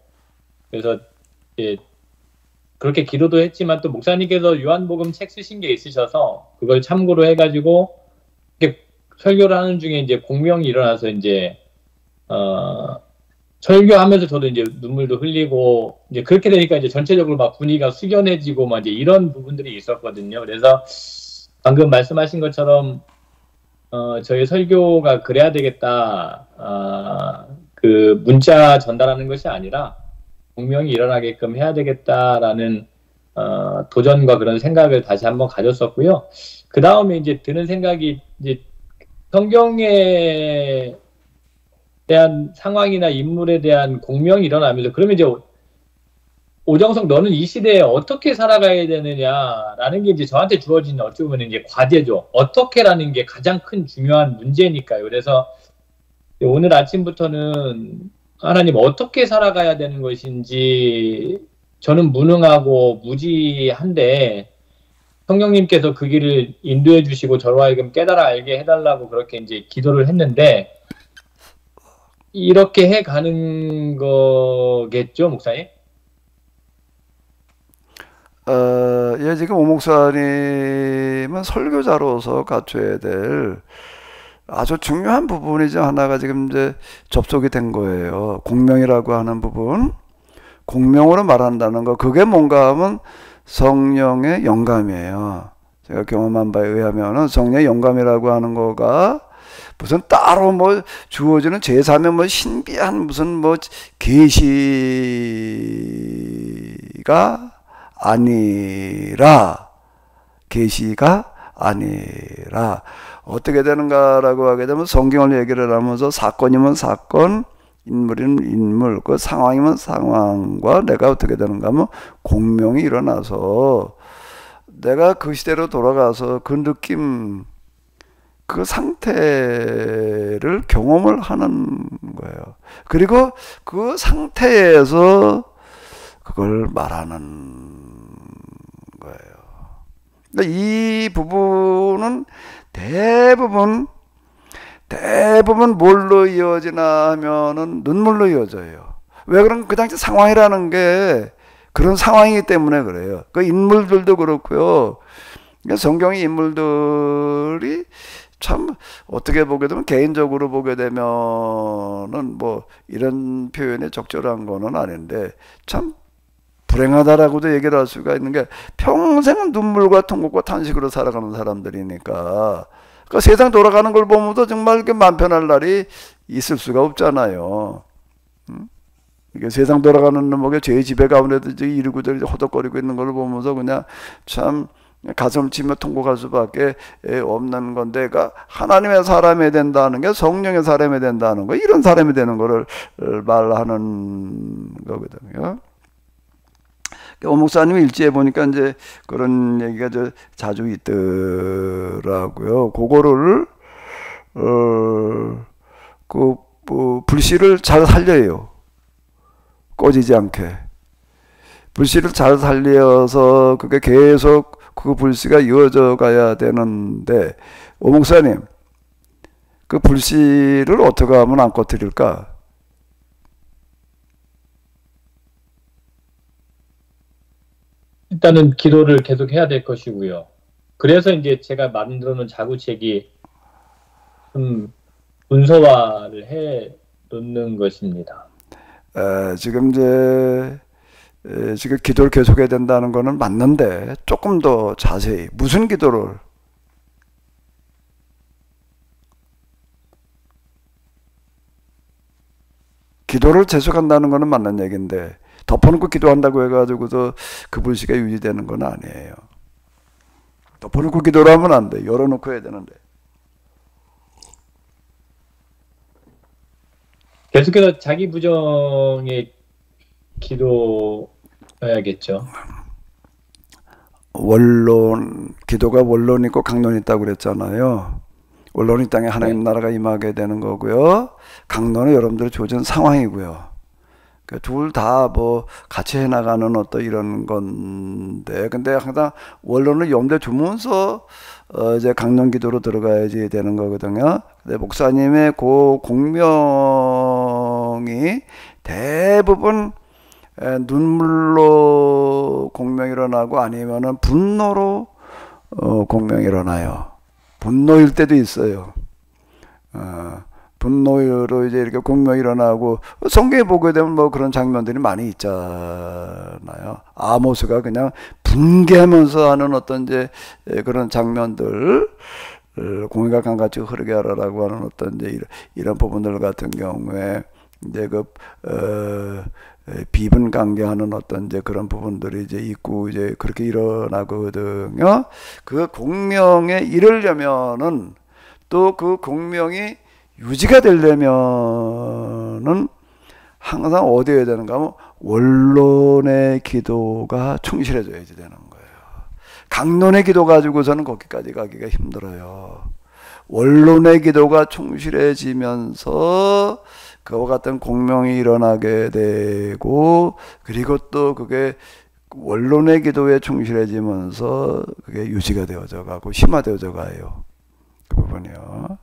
Speaker 3: 그래서 그렇게 기도도 했지만 또 목사님께서 요한복음 책 쓰신 게 있으셔서 그걸 참고로 해가지고 이렇게 설교를 하는 중에 이제 공명이 일어나서 이제 설교하면서 저도 이제 눈물도 흘리고, 이제 그렇게 되니까 이제 전체적으로 막 분위기가 숙연해지고 막 이제 이런 부분들이 있었거든요. 그래서 방금 말씀하신 것처럼 저희 설교가 그래야 되겠다. 그 문자 전달하는 것이 아니라 공명이 일어나게끔 해야 되겠다라는 도전과 그런 생각을 다시 한번 가졌었고요. 그 다음에 이제 드는 생각이 이제 성경에 대한 상황이나 인물에 대한 공명이 일어나면서 그러면 이제 오정석 너는 이 시대에 어떻게 살아가야 되느냐라는 게 이제 저한테 주어진 어찌 보면 이제 과제죠. 어떻게라는 게 가장 큰 중요한 문제니까요. 그래서 오늘 아침부터는 하나님 어떻게 살아가야 되는 것인지 저는 무능하고 무지한데 성령님께서 그 길을 인도해 주시고 저로 하여금 깨달아 알게 해달라고 그렇게 이제 기도를 했는데 이렇게 해가는 거겠죠, 목사님?
Speaker 1: 지금 오 목사님은 설교자로서 갖춰야 될 아주 중요한 부분이죠. 하나가 지금 이제 접속이 된 거예요. 공명이라고 하는 부분. 공명으로 말한다는 거. 그게 뭔가 하면 성령의 영감이에요. 제가 경험한 바에 의하면은 성령의 영감이라고 하는 거가 무슨 따로 뭐 주어지는 제3의 뭐 신비한 무슨 뭐 계시가 아니라 어떻게 되는가라고 하게 되면 성경을 얘기를 하면서 사건이면 사건, 인물이면 인물, 그 상황이면 상황과 내가 어떻게 되는가 하면 공명이 일어나서 내가 그 시대로 돌아가서 그 느낌, 그 상태를 경험을 하는 거예요. 그리고 그 상태에서 그걸 말하는 거예요. 그러니까 이 부분은 대부분 뭘로 이어지나 하면은 눈물로 이어져요. 왜 그런 그 당시 상황이라는 게 그런 상황이기 때문에 그래요. 그 인물들도 그렇고요. 성경의 인물들이 참 어떻게 보게 되면 개인적으로 보게 되면은 뭐 이런 표현이 적절한 거는 아닌데 참 불행하다라고도 얘기를 할 수가 있는 게 평생 눈물과 통곡과 탄식으로 살아가는 사람들이니까 그 세상 돌아가는 걸 보면서 정말 이렇게 맘 편할 날이 있을 수가 없잖아요. 이게 세상 돌아가는 뭐게 죄의 지배 가운데도 이제 이러고저러 호덕거리고 있는 걸 보면서 그냥 참 가슴 치며 통곡할 수밖에 없는 건데, 그러니까 하나님의 사람이 된다는 게 성령의 사람이 된다는 거, 이런 사람이 되는 거를 말하는 거거든요. 오 목사님 일지에 보니까 이제 그런 얘기가 자주 있더라고요. 그거를 불씨를 잘 살려요. 꺼지지 않게. 불씨를 잘 살려서 그게 계속 그 불씨가 이어져 가야 되는데, 오 목사님, 그 불씨를 어떻게 하면 안 꺼뜨릴까?
Speaker 3: 일단은 기도를 계속 해야 될 것이고요. 그래서 이제 제가 만들어 놓은 자구책이 좀 문서화를 해 놓는 것입니다.
Speaker 1: 지금 지금 기도를 계속해야 된다는 거는 맞는데 조금 더 자세히 무슨 기도를? 기도를 계속한다는 거는 맞는 얘기인데 덮어놓고 기도한다고 해가지고서 그 불씨가 유지되는 건 아니에요. 덮어놓고 기도를 하면 안 돼. 열어놓고 해야 되는데.
Speaker 3: 계속해서 자기 부정의 기도해야겠죠.
Speaker 1: 기도가 원론 있고 강론 있다고 그랬잖아요. 원론이 땅에 하나님 나라가 임하게 되는 거고요. 강론은 여러분들이 주어진 상황이고요. 둘 다 뭐 같이 해나가는 어떤 이런 건데, 근데 항상 원론을 염두에 두면서 이제 강론 기도로 들어가야지 되는 거거든요. 근데 목사님의 그 공명이 대부분 눈물로 공명이 일어나고 아니면은 분노로 공명이 일어나요. 분노일 때도 있어요. 분노로 이제 이렇게 공명이 일어나고, 성경에 보게 되면 뭐 그런 장면들이 많이 있잖아요. 아모스가 그냥 분개하면서 하는 어떤 이제 그런 장면들, 공의가 강같이 흐르게 하라라고 하는 어떤 이제 이런 부분들 같은 경우에 이제 비분 강개하는 어떤 이제 그런 부분들이 이제 있고 이제 그렇게 일어나거든요. 그 공명에 이르려면은 또 그 공명이 유지가 되려면은 항상 어디에 해야 되는가 하면 원론의 기도가 충실해져야지 되는 거예요. 강론의 기도 가지고서는 거기까지 가기가 힘들어요. 원론의 기도가 충실해지면서 그와 같은 공명이 일어나게 되고, 그리고 또 그게 원론의 기도에 충실해지면서 그게 유지가 되어져 가고 심화되어져 가요. 그 부분이요.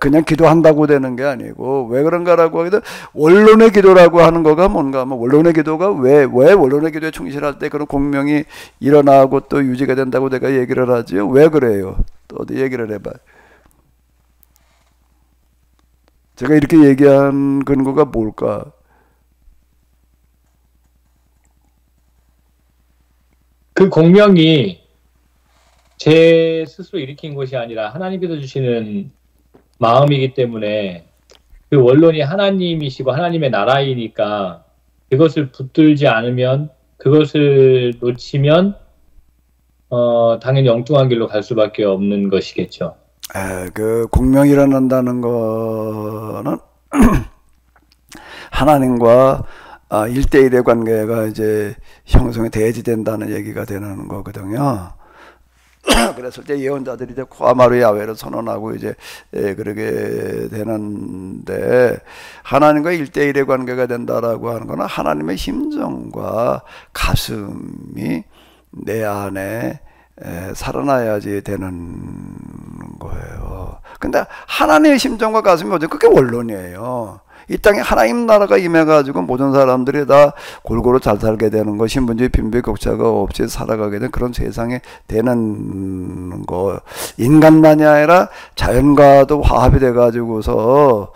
Speaker 1: 그냥 기도한다고 되는 게 아니고, 왜 그런가라고 하기도, 원론의 기도라고 하는 거가 뭔가 하면, 원론의 기도가 왜 원론의 기도에 충실할 때 그런 공명이 일어나고 또 유지가 된다고 내가 얘기를 하지요? 왜 그래요? 또 어디 얘기를 해봐. 제가 이렇게 얘기한 근거가 뭘까?
Speaker 3: 그 공명이 제 스스로 일으킨 것이 아니라 하나님께서 주시는 마음이기 때문에, 그 원론이 하나님이시고 하나님의 나라이니까 그것을 붙들지 않으면, 그것을 놓치면 당연히 엉뚱한 길로 갈 수밖에 없는 것이겠죠.
Speaker 1: 그 공명이 일어난다는 거는 하나님과 1대1의 관계가 이제 형성이 대지된다는 얘기가 되는 거거든요. 그랬을 때 예언자들이 이제 코아마루 야훼를 선언하고 이제 그러게 되는데, 하나님과 1대1의 관계가 된다라고 하는 거는 하나님의 심정과 가슴이 내 안에 살아나야지 되는 거예요. 근데 하나님의 심정과 가슴이 어디 그게 원론이에요. 이 땅에 하나님 나라가 임해가지고 모든 사람들이 다 골고루 잘 살게 되는 거, 신분주의 빈부격차가 없이 살아가게 된 그런 세상이 되는 거, 인간만이 아니라 자연과도 화합이 돼가지고서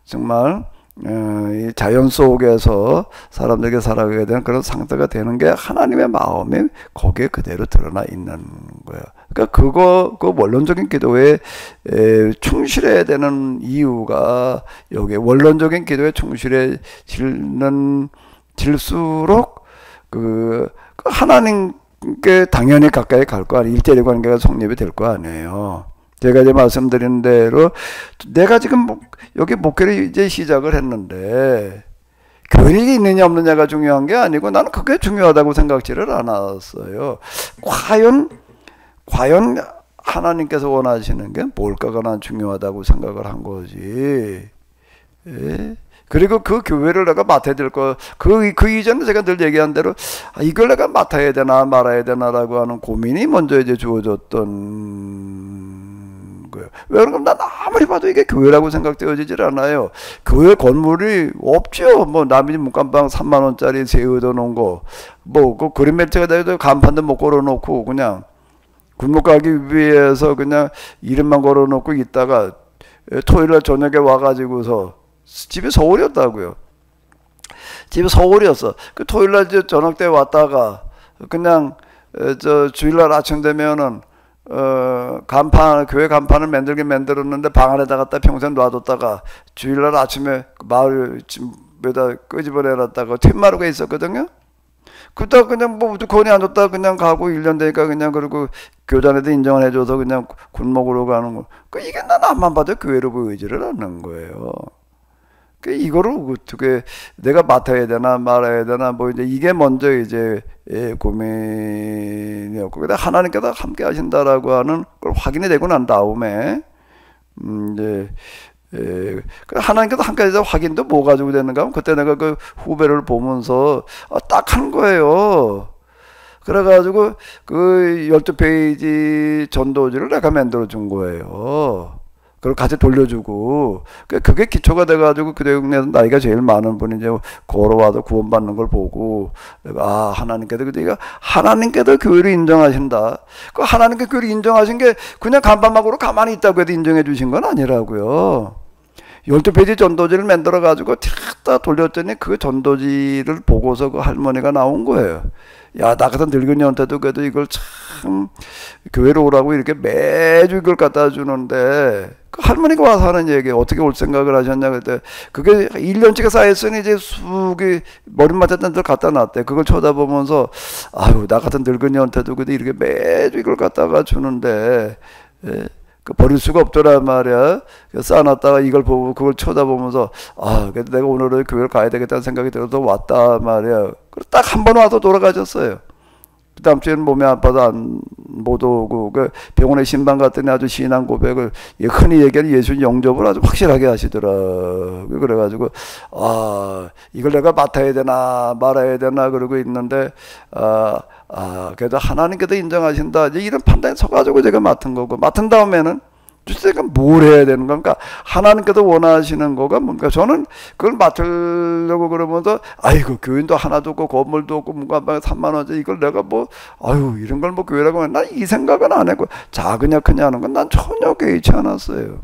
Speaker 1: 정말 이 자연 속에서 사람들에게 살아가게 되는 그런 상태가 되는 게 하나님의 마음이 거기에 그대로 드러나 있는 거예요. 그러니까 그 원론적인 기도에 충실해야 되는 이유가 여기 원론적인 기도에 충실해질수록 그 하나님께 당연히 가까이 갈 거 아니에요. 일대일 관계가 성립이 될 거 아니에요. 제가 이제 말씀드린 대로 내가 지금 여기 목회를 이제 시작을 했는데 교리가 있느냐 없느냐가 중요한 게 아니고 나는 그게 중요하다고 생각지를 않았어요. 과연 하나님께서 원하시는 게 뭘까가 난 중요하다고 생각을 한 거지. 예? 그리고 그 교회를 내가 맡아야 될 거, 그 이전에 제가 늘 얘기한 대로, 이걸 내가 맡아야 되나 말아야 되나라고 하는 고민이 먼저 이제 주어졌던 거예요. 왜 그런가? 난 아무리 봐도 이게 교회라고 생각되어지질 않아요. 교회 건물이 없죠. 뭐, 남이 문간방 3만원짜리 세워둬 놓은 거, 뭐, 그 그림 매체가 돼도 간판도 못 걸어놓고, 그냥, 굴목 가기 위해서 그냥 이름만 걸어놓고 있다가, 토요일날 저녁에 와가지고서, 집이 서울이었다고요. 집이 서울이었어. 그 토요일날 저녁 때 왔다가 그냥 주일날 아침 되면은 교회 간판을 만들었는데 방 안에다 갖다 평생 놔뒀다가 주일날 아침에 마을 집에다 끄집어내놨다가 툇마루가 있었거든요. 그다 그냥 뭐 권이 안 줬다 그냥 가고 1년 되니까 그냥 그리고 교단에도 인정을 해줘서 그냥 굴목으로 가는 거. 이게 난 앞만 봐도 교회로 보이지를 않는 거예요. 이거를 어떻게 내가 맡아야 되나 말아야 되나 뭐 이제 이게 먼저 이제 고민이었고 그다음 하나님께서 함께 하신다라고 하는 걸 확인이 되고 난 다음에 이제 하나님께서 함께 하신다 확인도 뭐 가지고 되는가 하면 그때 내가 그 후배를 보면서 딱 한 거예요. 그래가지고 그 12페이지 전도지를 내가 만들어 준 거예요. 그걸 같이 돌려주고 그게 기초가 돼가지고 그 대국내에서 나이가 제일 많은 분이 이제 걸어와서 구원받는 걸 보고 내가 하나님께도 교회를 인정하신다. 그 하나님께 교회를 인정하신 게 그냥 간판막으로 가만히 있다고 해도 인정해 주신 건 아니라고요. 12페이지 전도지를 만들어 가지고 탁 돌렸더니 그 전도지를 보고서 그 할머니가 나온 거예요. 야, 나 같은 늙은이한테도 그래도 이걸 참 교회로 오라고 이렇게 매주 이걸 갖다 주는데 그 할머니가 와서 하는 얘기 어떻게 올 생각을 하셨냐 그때 그게 1년치가 쌓였으니 이제 수기 머리맡에 들 갖다 놨대. 그걸 쳐다보면서 아유, 나 같은 늙은이한테도 그래도 이렇게 매주 이걸 갖다가 주는데 버릴 수가 없더란 말이야. 쌓아놨다가 이걸 보고 그걸 쳐다보면서 그래도 내가 오늘은 교회를 가야 되겠다는 생각이 들어서 왔다 말이야. 딱 한 번 와서 돌아가셨어요. 그 다음 주에는 몸이 아파서 못 오고 병원에 신방 갔더니 아주 신앙 고백을 흔히 얘기하는 예수 영접을 아주 확실하게 하시더라고요. 그래가지고 이걸 내가 맡아야 되나 말아야 되나 그러고 있는데 그래도 하나님께도 인정하신다 이제 이런 판단에 서가지고 제가 맡은 거고 맡은 다음에는 제가 뭘 해야 되는 건가? 하나님께서 원하시는 거가 뭔가? 저는 그걸 맡으려고 그러면서 아이고 교인도 하나도 없고 건물도 없고 문간방에 3만 원짜리 이걸 내가 이런 걸 교회라고 하면 난 이 생각은 안 했고 작으냐 크냐 하는 건 난 전혀 개의치 않았어요.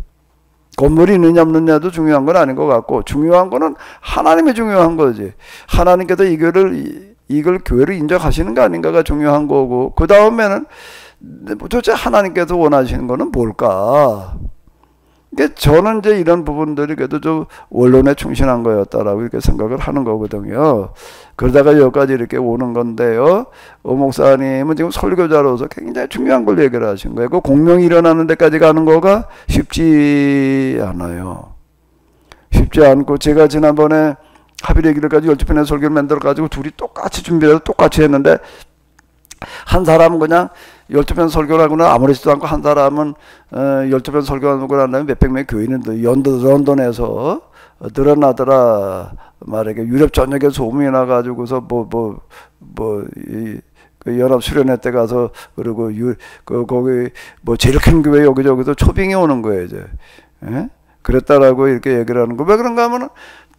Speaker 1: 건물이 있느냐 없느냐도 중요한 건 아닌 것 같고 중요한 거는 하나님이 중요한 거지. 하나님께서 이걸 교회로 인정하시는 거 아닌가가 중요한 거고 그 다음에는 도대체 하나님께서 원하시는 거는 뭘까? 저는 이제 이런 부분들이 그래도 좀 원론에 충실한 거였다라고 이렇게 생각을 하는 거거든요. 그러다가 여기까지 이렇게 오는 건데요. 목사님은 지금 설교자로서 굉장히 중요한 걸 얘기를 하신 거예요. 그 공명이 일어나는 데까지 가는 거가 쉽지 않아요. 쉽지 않고 제가 지난번에 합의례기를까지 12편의 설교를 만들어가지고 둘이 똑같이 준비해서 똑같이 했는데 한 사람은 그냥 12편 설교를 하고는 아무렇지도 않고 한 사람은 12편 설교하고 난 다음에 몇백 명의 교인은 런던에서 늘어나더라 말이게 유럽 전역에 소문이 나가지고서 그 연합 수련회 때 가서 그리고 거기 제일 큰 교회 여기저기서 초빙이 오는 거예요 이제. 예? 그랬다라고 이렇게 얘기를 하는 거. 왜 그런가 하면은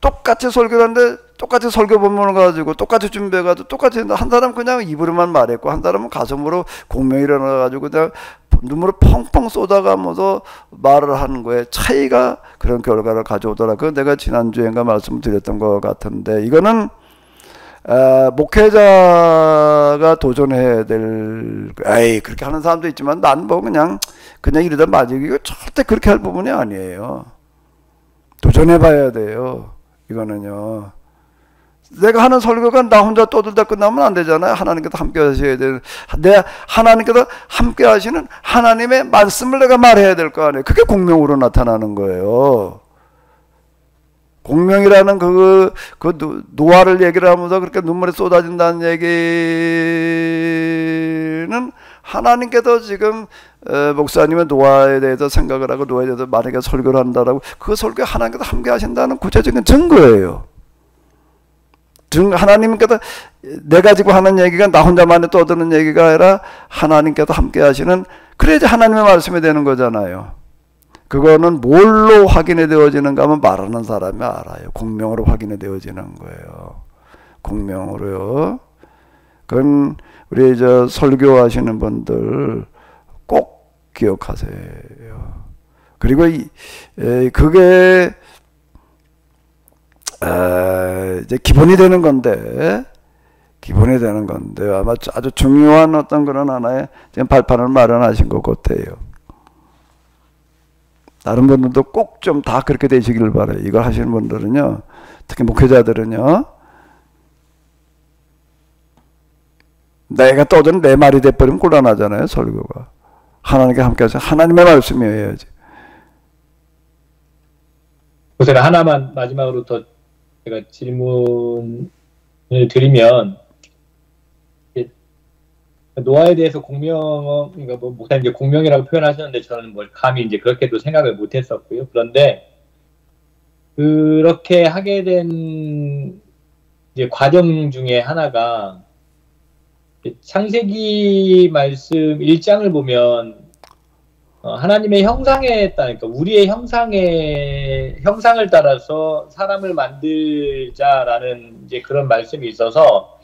Speaker 1: 똑같이 설교를 하는데 똑같이 설교 본문을 가지고 똑같이 준비해가지고 똑같이 한 사람 그냥 입으로만 말했고 한 사람은 가슴으로 공명이 일어나가지고 그냥 눈물을 펑펑 쏟아가면서 말을 하는 거에 차이가 그런 결과를 가져오더라. 그 내가 지난주에인가 말씀을 드렸던 것 같은데 이거는 목회자가 도전해야 될, 에이, 그렇게 하는 사람도 있지만 난 뭐 그냥 이러다 맞이, 이거 절대 그렇게 할 부분이 아니에요. 도전해봐야 돼요. 이거는요. 내가 하는 설교가 나 혼자 떠들다 끝나면 안 되잖아요. 하나님께서 함께 하셔야 될, 하나님께서 함께 하시는 하나님의 말씀을 내가 말해야 될 거 아니에요. 그게 공명으로 나타나는 거예요. 공명이라는 노아를 얘기를 하면서 그렇게 눈물이 쏟아진다는 얘기는 하나님께서 지금 목사님의 노아에 대해서 생각을 하고 노아에 대해서 만약에 설교를 한다라고 그 설교에 하나님께서 함께 하신다는 구체적인 증거예요. 하나님께서 내가 지금 하는 얘기가 나 혼자만이 떠드는 얘기가 아니라 하나님께서 함께 하시는, 그래야지 하나님의 말씀이 되는 거잖아요. 그거는 뭘로 확인이 되어지는가 하면 말하는 사람이 알아요. 공명으로 확인이 되어지는 거예요. 공명으로요. 그건 우리 설교하시는 분들 꼭 기억하세요. 그리고 그게 이제 기본이 되는 건데 아마 아주 중요한 어떤 그런 하나의 지금 발판을 마련하신 것 같아요. 다른 분들도 꼭 좀 다 그렇게 되시길 바라요. 이걸 하시는 분들은요, 특히 목회자들은요, 내가 떠드는 내 말이 돼버리면 곤란하잖아요. 설교가 하나님께 함께 하셔 하나님의 말씀이어야지.
Speaker 3: 제가 하나만 마지막으로 더 제가 질문을 드리면, 노아에 대해서 그러니까 뭐 목사님 이제 공명이라고 표현하셨는데 저는 뭘 감히 이제 그렇게도 생각을 못했었고요. 그런데 그렇게 하게 된 이제 과정 중에 하나가 창세기 말씀 1장을 보면 하나님의 형상에 따라, 그러니까 우리의 형상을 따라서 사람을 만들자라는 이제 그런 말씀이 있어서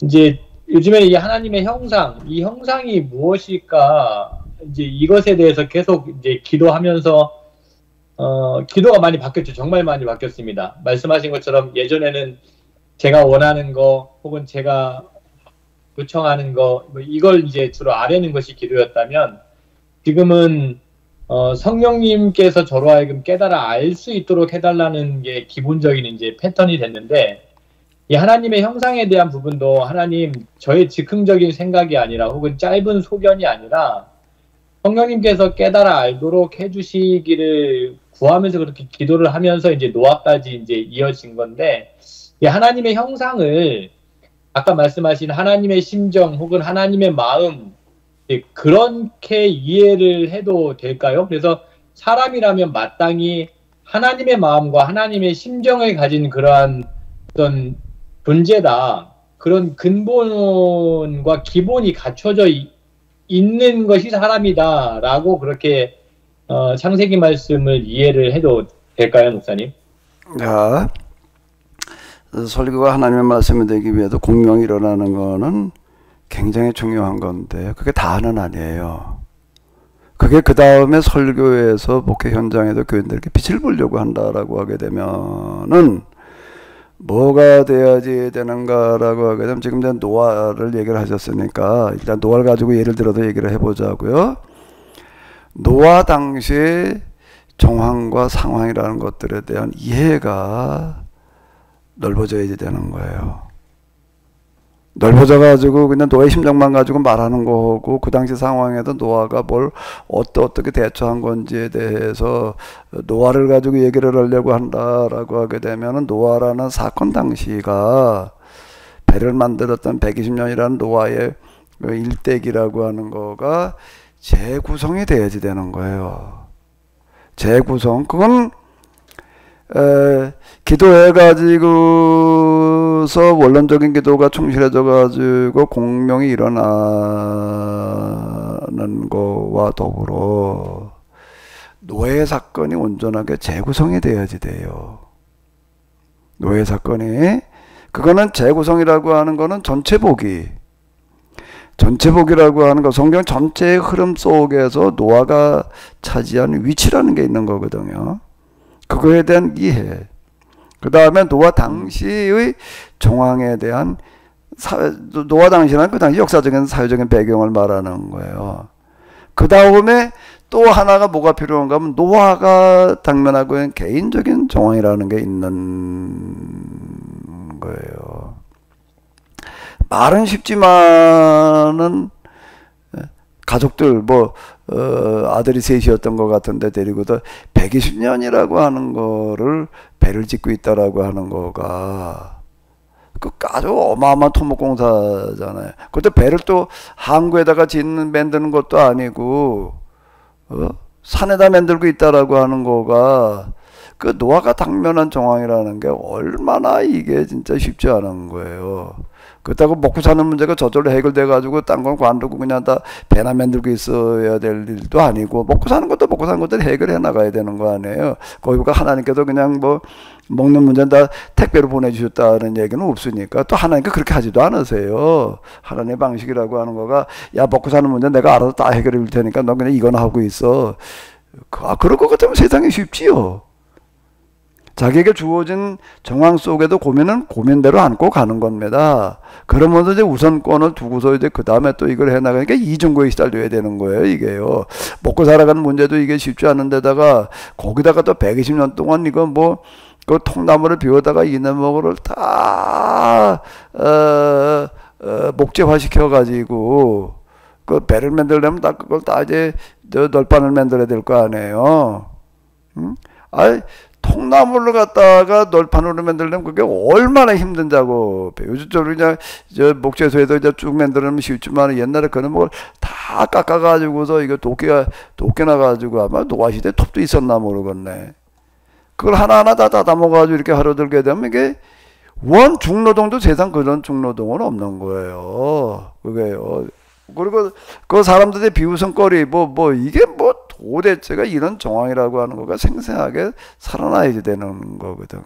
Speaker 3: 이제 요즘에 이 하나님의 형상, 이 형상이 무엇일까, 이제 이것에 대해서 계속 이제 기도하면서, 기도가 많이 바뀌었죠. 정말 많이 바뀌었습니다. 말씀하신 것처럼 예전에는 제가 원하는 거, 혹은 제가 요청하는 거, 뭐 이걸 이제 주로 아뢰는 것이 기도였다면, 지금은, 성령님께서 저로 하여금 깨달아 알 수 있도록 해달라는 게 기본적인 이제 패턴이 됐는데, 이 하나님의 형상에 대한 부분도 하나님 저의 즉흥적인 생각이 아니라 혹은 짧은 소견이 아니라 성령님께서 깨달아 알도록 해주시기를 구하면서 그렇게 기도를 하면서 이제 노아까지 이제 이어진 건데, 이 하나님의 형상을 아까 말씀하신 하나님의 심정 혹은 하나님의 마음, 그렇게 이해를 해도 될까요? 그래서 사람이라면 마땅히 하나님의 마음과 하나님의 심정을 가진 그러한 어떤 존재다. 그런 근본과 기본이 갖춰져 있는 것이 사람이다. 라고 그렇게 창세기 말씀을 이해를 해도 될까요, 목사님?
Speaker 1: 자, 설교가 하나님의 말씀이 되기 위해서 공명이 일어나는 거는 굉장히 중요한 건데 그게 다는 아니에요. 그게 그 다음에 설교에서 목회 현장에도 교인들에게 빛을 보려고 한다라고 하게 되면은 뭐가 돼야지 되는가라고 하게 되면 지금 이제 노아를 얘기를 하셨으니까 일단 노아를 가지고 예를 들어서 얘기를 해보자고요. 노아 당시 정황과 상황이라는 것들에 대한 이해가 넓어져야 되는 거예요. 넓어져 가지고 그냥 노아의 심정만 가지고 말하는 거고 그 당시 상황에도 노아가 뭘 어떻게 대처한 건지에 대해서 노아를 가지고 얘기를 하려고 한다라고 하게 되면은 노아라는 사건 당시가 배를 만들었던 120년이라는 노아의 일대기라고 하는 거가 재구성이 돼야지 되는 거예요. 재구성. 그건 기도해가지고서 원론적인 기도가 충실해져가지고 공명이 일어나는 거와 더불어 노예 사건이 온전하게 재구성이 돼야지 돼요. 노예 사건이. 그거는 재구성이라고 하는 거는 전체복이라고 하는 거, 성경 전체의 흐름 속에서 노아가 차지하는 위치라는 게 있는 거거든요. 그거에 대한 이해. 그 다음에 노아 당시의 정황에 대한 노아 당시는 그 당시 역사적인 사회적인 배경을 말하는 거예요. 그 다음에 또 하나가 뭐가 필요한가 하면 노아가 당면하고 있는 개인적인 정황이라는 게 있는 거예요. 말은 쉽지만은 가족들 아들이 셋이었던 것 같은데 데리고도 120년이라고 하는 거를 배를 짓고 있다라고 하는 거가 그 아주 어마어마한 토목공사잖아요. 그것도 배를 또 항구에다가 만드는 것도 아니고 산에다 만들고 있다라고 하는 거가 그 노아가 당면한 정황이라는 게 얼마나 이게 진짜 쉽지 않은 거예요. 그렇다고 먹고 사는 문제가 저절로 해결돼 가지고 딴 건 관두고 그냥 다 배나 만들고 있어야 될 일도 아니고 먹고 사는 것들 해결해 나가야 되는 거 아니에요. 거기가 하나님께서 그냥 먹는 문제는 다 택배로 보내주셨다는 얘기는 없으니까 또 하나님께 그렇게 하지도 않으세요. 하나님의 방식이라고 하는 거가 야 먹고 사는 문제 내가 알아서 다 해결해 줄 테니까 너 그냥 이거나 하고 있어. 그럴 것 같으면 세상이 쉽지요. 자기에게 주어진 정황 속에도 고민은 고민대로 안고 가는 겁니다. 그러면서 이제 우선권을 두고서 이제 그 다음에 또 이걸 해나가니까 이중고에 시달려야 되는 거예요, 이게요. 먹고 살아가는 문제도 이게 쉽지 않은데다가 거기다가 또 120년 동안 이거 그 통나무를 비워다가 이나무를 다 목재화 시켜가지고 그 배를 만들려면 다 그걸 다 이제 널판을 만들어야 될 거 아니에요. 통나무를 갖다가 널판으로 만들려면 그게 얼마나 힘든 작업이에요. 요즘처럼 그냥 목재소에도 이제 쭉 만들면 쉽지만 옛날에 그런 걸 다 깎아가지고서 이거 도끼 나가지고 아마 노아시대 톱도 있었나 모르겠네. 그걸 하나하나 다 담아가지고 이렇게 하루 들게 되면 이게 원 중노동도 세상 그런 중노동은 없는 거예요. 그게요. 그리고 그 사람들의 비웃음거리 이게 도대체가 이런 정황이라고 하는 거가 생생하게 살아나야 되는 거거든요.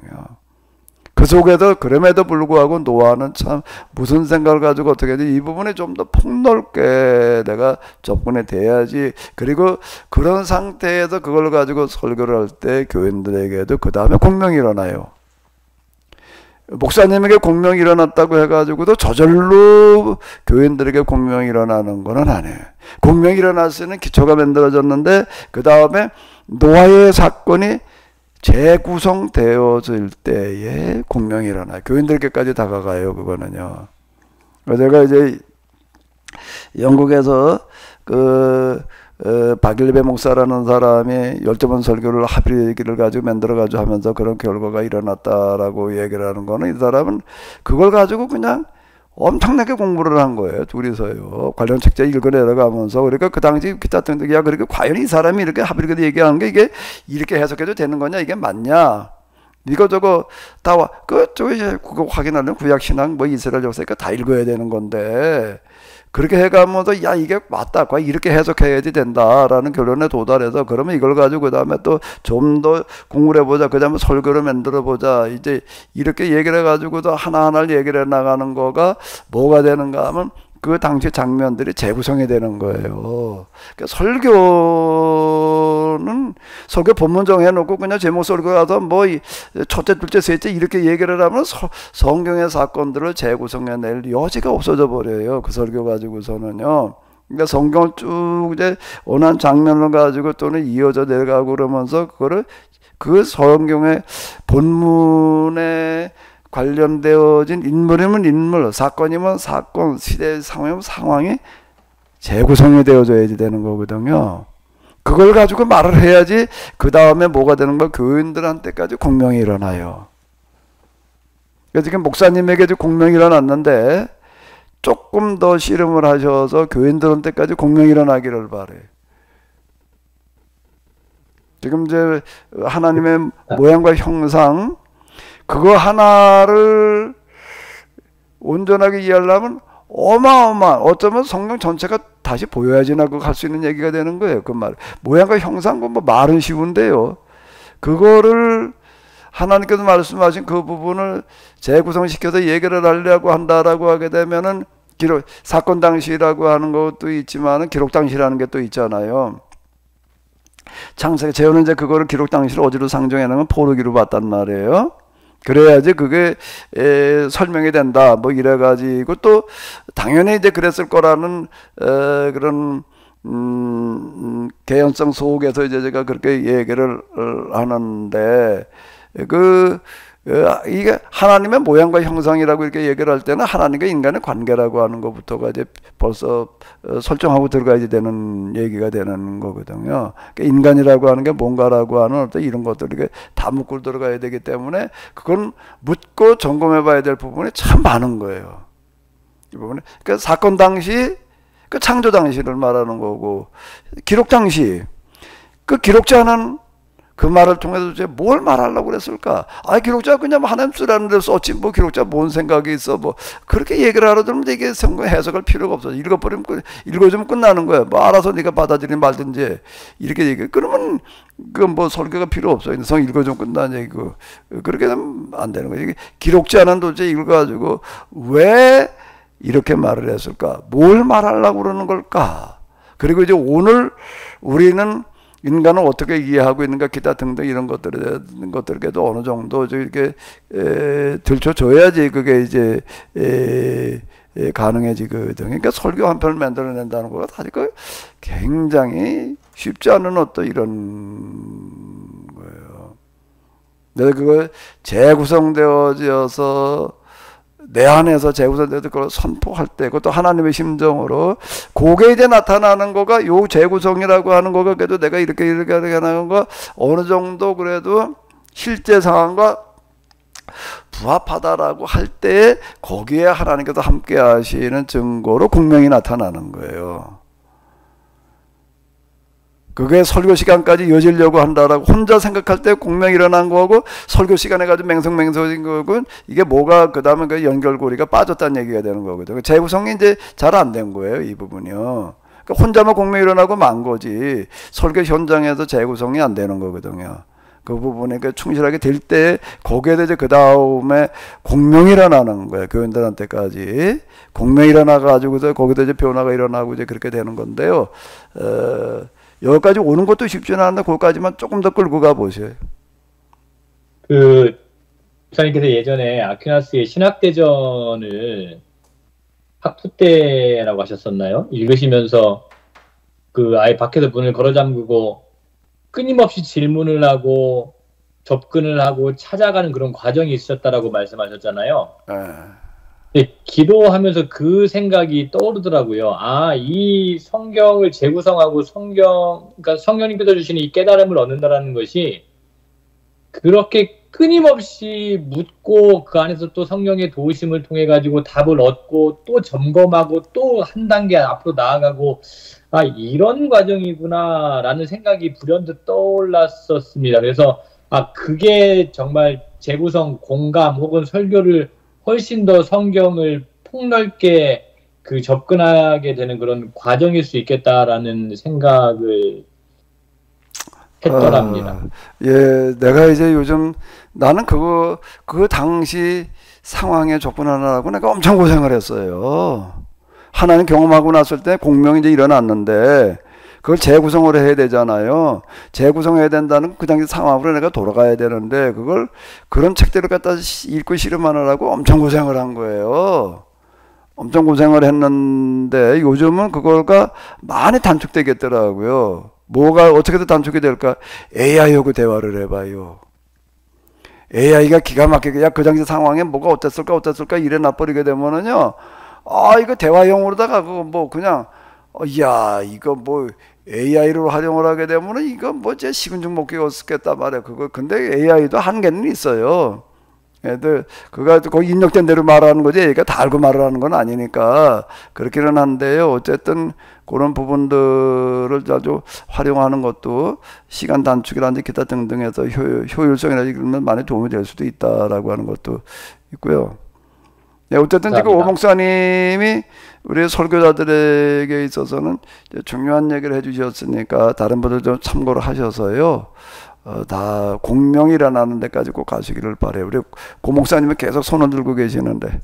Speaker 1: 그 속에서 그럼에도 불구하고 노아는 참 무슨 생각을 가지고 어떻게 해야 이 부분에 좀 더 폭넓게 내가 접근이 돼야지. 그리고 그런 상태에서 그걸 가지고 설교를 할 때 교인들에게도 그 다음에 공명이 일어나요. 목사님에게 공명이 일어났다고 해가지고도 저절로 교인들에게 공명이 일어나는 건 아니에요. 공명이 일어날 수 있는 기초가 만들어졌는데 그 다음에 노아의 사건이 재구성되어질 때에 공명이 일어나요. 교인들께까지 다가가요. 그거는요. 제가 이제 영국에서 박일배 목사라는 사람이 12번 설교를 합의기를 가지고 만들어가지고 하면서 그런 결과가 일어났다라고 얘기를 하는 거는 이 사람은 그걸 가지고 그냥 엄청나게 공부를 한 거예요. 둘이서요. 관련 책자 읽어내려가면서. 그러니까 그 당시 기타 등등, 야, 그러니까 과연 이 사람이 이렇게 합의를 얘기하는 게 이게 이렇게 해석해도 되는 거냐? 이게 맞냐? 이거 저거 다 그거 확인하려면 구약신앙 이스라엘 역사니까 다 읽어야 되는 건데. 그렇게 해가면서 야 이게 맞다 과연 이렇게 해석해야지 된다라는 결론에 도달해서 그러면 이걸 가지고 그 다음에 또 좀 더 공부를 해보자 그 다음에 설교를 만들어 보자 이제 이렇게 얘기를 해가지고도 하나하나 얘기를 해나가는 거가 뭐가 되는가 하면 그 당시 장면들이 재구성이 되는 거예요. 그러니까 설교 본문 정해놓고 그냥 제목 설교 가서 첫째, 둘째, 셋째 이렇게 얘기를 하면 성경의 사건들을 재구성해낼 여지가 없어져 버려요. 그 설교 가지고서는요. 그러니까 성경을 쭉 이제 원한 장면을 가지고 또는 이어져 내려가고 그러면서 그거를 그 성경의 본문에 관련되어진 인물이면 인물, 사건이면 사건, 시대 상황이면 상황이 재구성이 되어져야 되는 거거든요. 그걸 가지고 말을 해야지 그 다음에 뭐가 되는 거 교인들한테까지 공명이 일어나요. 그래서 지금 목사님에게도 공명이 일어났는데 조금 더 씨름을 하셔서 교인들한테까지 공명이 일어나기를 바래요. 지금 이제 하나님의 모양과 형상 그거 하나를 온전하게 이해하려면 어마어마한, 어쩌면 성경 전체가 다시 보여야지나 그거 할 수 있는 얘기가 되는 거예요. 그 말. 모양과 형상, 뭐 말은 쉬운데요. 그거를 하나님께서 말씀하신 그 부분을 재구성시켜서 얘기를 하려고 한다라고 하게 되면은 기록, 사건 당시라고 하는 것도 있지만은 기록 당시라는 게 또 있잖아요. 창세기, 재혼은 이제 그거를 기록 당시를 어디로 상정해 놓으면 포르기로 봤단 말이에요. 그래야지 그게 설명이 된다. 뭐 이래가지고 또 당연히 이제 그랬을 거라는 그런 개연성 속에서 이제 제가 그렇게 얘기를 하는데 이게 하나님의 모양과 형상이라고 이렇게 얘기를 할 때는 하나님과 인간의 관계라고 하는 것부터가 이제 벌써 설정하고 들어가야 되는 얘기가 되는 거거든요. 그러니까 인간이라고 하는 게 뭔가라고 하는 어떤 이런 것들이 다 묻고 들어가야 되기 때문에 그건 묻고 점검해 봐야 될 부분이 참 많은 거예요. 이 부분에. 그러니까 사건 당시, 그 창조 당시를 말하는 거고, 기록 당시, 그 기록자는 그 말을 통해서 도대체 뭘 말하려고 그랬을까? 아, 기록자가 그냥 하나님 쓰라는 데 썼지, 뭐 기록자 뭔 생각이 있어, 뭐 그렇게 얘기를 하러 들으면 이게 성경 해석할 필요가 없어. 읽어주면 끝나는 거야. 뭐 알아서 네가 받아들이든 말든지 이렇게 얘기해. 그러면 그 뭐 설교가 필요 없어요. 성 읽어주면 끝나는 얘기고. 그렇게 되면 안 되는 거야. 기록자는 도대체 읽어가지고 왜 이렇게 말을 했을까? 뭘 말하려고 그러는 걸까? 그리고 이제 오늘 우리는 인간을 어떻게 이해하고 있는가 기타 등등 이런 것들에도 어느 정도 이렇게 들춰줘야지 그게 이제 가능해지거든. 그러니까 설교 한 편을 만들어낸다는 거가 사실 굉장히 쉽지 않은 어떤 이런 거예요. 내가 그걸 재구성되어져서 내 안에서 재구성돼서 그걸 선포할 때, 그것도 하나님의 심정으로, 그게 이제 나타나는 거가, 요 재구성이라고 하는 거가, 그래도 내가 이렇게 하는 거, 어느 정도 그래도 실제 상황과 부합하다라고 할 때, 거기에 하나님께서 함께 하시는 증거로 공명이 나타나는 거예요. 그게 설교 시간까지 이어지려고 한다라고 혼자 생각할 때 공명이 일어난 거고, 설교 시간에 가지고 맹성맹성인 거고, 이게 뭐가 그 다음에 그 연결고리가 빠졌다는 얘기가 되는 거거든요. 재구성이 이제 잘 안 된 거예요, 이 부분이요. 그러니까 혼자만 공명이 일어나고 만 거지, 설교 현장에서 재구성이 안 되는 거거든요. 그 부분에 충실하게 될 때, 거기에 대해서 그 다음에 공명이 일어나는 거예요. 교인들한테까지. 공명이 일어나가지고서 거기서 이제 변화가 일어나고 이제 그렇게 되는 건데요. 여기까지 오는 것도 쉽지는 않은데 거기까지만 조금 더 끌고 가보세요.
Speaker 3: 그 목사님께서 예전에 아퀴나스의 신학대전을 학부 때라고 하셨었나요? 읽으시면서 그 아예 밖에서 문을 걸어 잠그고 끊임없이 질문을 하고 접근을 하고 찾아가는 그런 과정이 있었다라고 말씀하셨잖아요. 기도하면서 그 생각이 떠오르더라고요. 아, 이 성경을 재구성하고 그러니까 성령님께서 주시는 이 깨달음을 얻는다라는 것이 그렇게 끊임없이 묻고 그 안에서 또 성령의 도우심을 통해 가지고 답을 얻고 또 점검하고 또 한 단계 앞으로 나아가고, 아, 이런 과정이구나라는 생각이 불현듯 떠올랐었습니다. 그래서 아, 그게 정말 재구성, 공감 혹은 설교를 훨씬 더 성경을 폭넓게 접근하게 되는 그런 과정일 수 있겠다라는 생각을 했더랍니다.
Speaker 1: 예, 내가 이제 요즘 나는 그 당시 상황에 접근하느라고 내가 엄청 고생을 했어요. 하나님 경험하고 났을 때 공명이 이제 일어났는데 그걸 재구성을 해야 되잖아요. 재구성해야 된다는 그 당시 상황으로 내가 돌아가야 되는데 그런 책들을 갖다 읽고 실험하느라고 엄청 고생을 한 거예요. 엄청 고생을 했는데 요즘은 그거가 많이 단축되겠더라고요. 뭐가 어떻게든 단축이 될까? AI하고 대화를 해봐요. AI가 기가 막히게, 야, 그 당시 상황에 뭐가 어땠을까 이래 놔버리게 되면은요, 아, 이거 대화용으로다가 그거 뭐 그냥, 야, 이거 뭐 AI로 활용을 하게 되면은 이거 뭐 제 식은죽 먹기였겠다 말이야. 근데 AI도 한계는 있어요. 애들 그거 입력된 대로 말하는 거지 얘가 다 알고 말을 하는 건 아니니까 그렇기는 한데요. 어쨌든 그런 부분들을 아주 활용하는 것도 시간 단축이라든지 기타 등등해서 효율성이나 이런 면 많이 도움이 될 수도 있다라고 하는 것도 있고요. 네, 어쨌든 지금 오
Speaker 3: 감사합니다.
Speaker 1: 목사님이 우리 설교자들에게 있어서는 이제 중요한 얘기를 해주셨으니까 다른 분들 좀 참고를 하셔서요. 다 공명이 일어나는 데까지 꼭 가시기를 바래요. 우리 고 목사님은 계속 손을 들고 계시는데.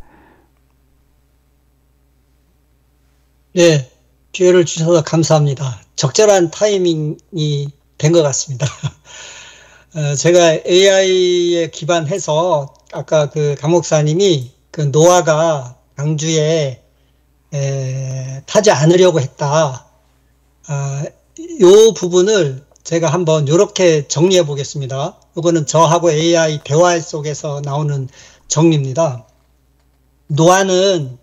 Speaker 4: 네, 기회를 주셔서 감사합니다. 적절한 타이밍이 된 것 같습니다. 제가 AI에 기반해서 아까 그 강 목사님이 그 노아가 방주에 타지 않으려고 했다. 요 부분을 제가 한번 이렇게 정리해 보겠습니다. 이거는 저하고 AI 대화 속에서 나오는 정리입니다. 노아는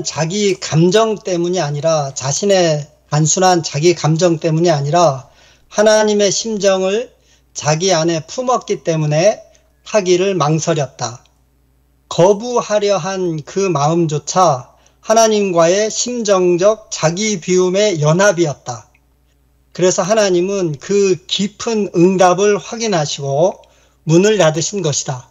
Speaker 4: 자기 감정 때문이 아니라 자신의 단순한 자기 감정 때문이 아니라 하나님의 심정을 자기 안에 품었기 때문에 타기를 망설였다. 거부하려 한 그 마음조차 하나님과의 심정적 자기 비움의 연합이었다. 그래서 하나님은 그 깊은 응답을 확인하시고 문을 닫으신 것이다.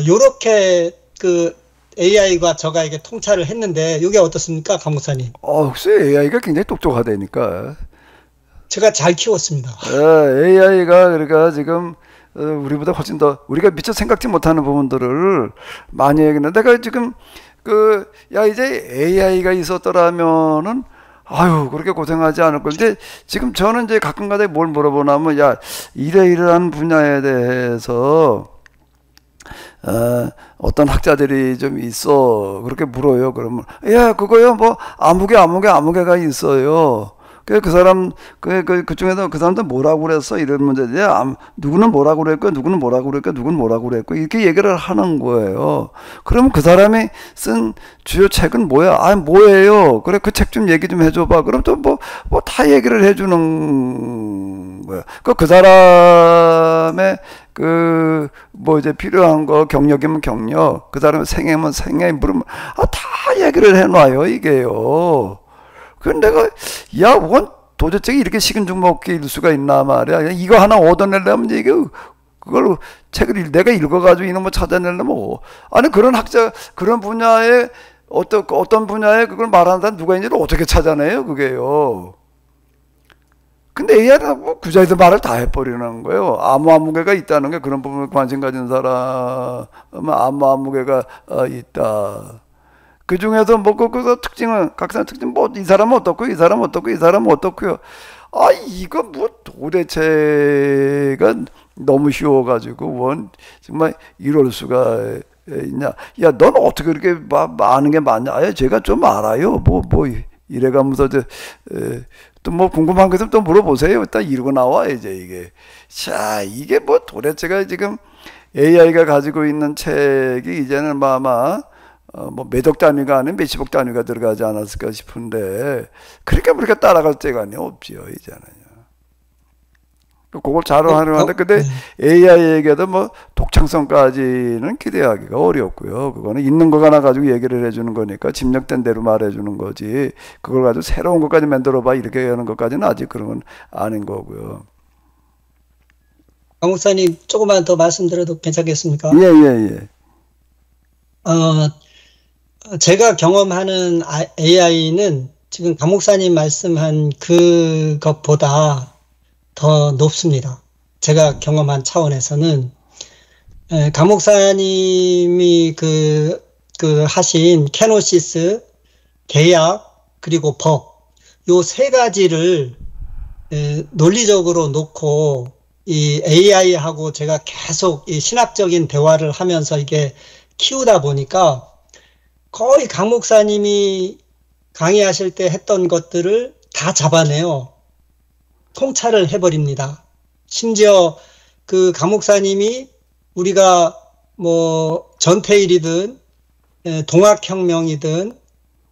Speaker 4: 요렇게 그 AI가 저가 이게 통찰을 했는데 이게 어떻습니까, 강 목사님?
Speaker 1: 혹시 AI가 굉장히 똑똑하다니까.
Speaker 4: 제가 잘 키웠습니다.
Speaker 1: AI가 그러니까 지금 우리보다 훨씬 더 우리가 미처 생각지 못하는 부분들을 많이 얘기했는데 내가 지금 이제 AI가 있었더라면은 아유 그렇게 고생하지 않을 건데 지금 저는 이제 가끔가다 뭘 물어보냐면 이러이러한 분야에 대해서 어떤 학자들이 좀 있어 그렇게 물어요. 그러면 그거요 뭐 아무개가 있어요. 그 사람 그 중에서 그 사람들 뭐라고 그랬어 이런 문제지. 누구는 뭐라고 그랬고 누구는 뭐라고 그랬고 이렇게 얘기를 하는 거예요. 그러면 그 사람이 쓴 주요 책은 뭐야? 뭐예요? 그래 그 책 좀 얘기 좀 해줘봐. 그럼 또 뭐 다 얘기를 해주는 거야. 그 사람의 이제 필요한 거 경력이면 경력, 그 사람의 생애면 생애 물으면 다 얘기를 해놔요 이게요. 그런데 원 도대체 이렇게 식은 먹기일 수가 있나 말이야. 이거 하나 얻어내려면 이게 그걸 책을 내가 읽어가지고 이런 거 찾아내려면 아니 그런 학자 그런 분야에 어떤 분야에 그걸 말하는 사람 누가 있는지를 어떻게 찾아내요 그게요. 근데 AI는 뭐 구자에서 말을 다 해버리는 거예요. 아무개가 있다는 게 그런 부분에 관심 가진 사람은 아무개가 있다. 그 중에서 그 특징은 각 사람 특징 이 사람은 어떻고 이 사람은 어떻고 이 사람은 어떻고요. 이거 뭐 도대체가 너무 쉬워가지고 정말 이럴 수가 있냐. 넌 어떻게 그렇게 아는 게 많냐. 제가 좀 알아요. 이래가면서 또 뭐 궁금한 거 있으면 또 물어보세요. 딱 이러고 나와 이제 이게. 이게 뭐 도대체가 지금 AI가 가지고 있는 책이 이제는 아마 몇억 단위가 아닌 몇십억 단위가 들어가지 않았을까 싶은데 그러니까 우리가 따라갈 때가 없지요 이제는요. 그걸 잘 활용하는데 근데 AI에게도 독창성까지는 기대하기가 어렵고요. 그거는 있는 거 하나 가지고 얘기를 해주는 거니까 집력된 대로 말해주는 거지. 그걸 가지고 새로운 것까지 만들어봐 이렇게 하는 것까지는 아직 그런 건 아닌 거고요.
Speaker 4: 강 목사님 조금만 더 말씀드려도 괜찮겠습니까?
Speaker 1: 예.
Speaker 4: 제가 경험하는 AI는 지금 강 목사님 말씀한 그것보다 더 높습니다. 제가 경험한 차원에서는 강 목사님이 하신 케노시스, 계약, 그리고 법, 요 세 가지를 논리적으로 놓고 이 AI하고 제가 계속 이 신학적인 대화를 하면서 이게 키우다 보니까 거의 강 목사님이 강의하실 때 했던 것들을 다 잡아내요. 통찰을 해버립니다. 심지어 그 강 목사님이 우리가 전태일이든 동학혁명이든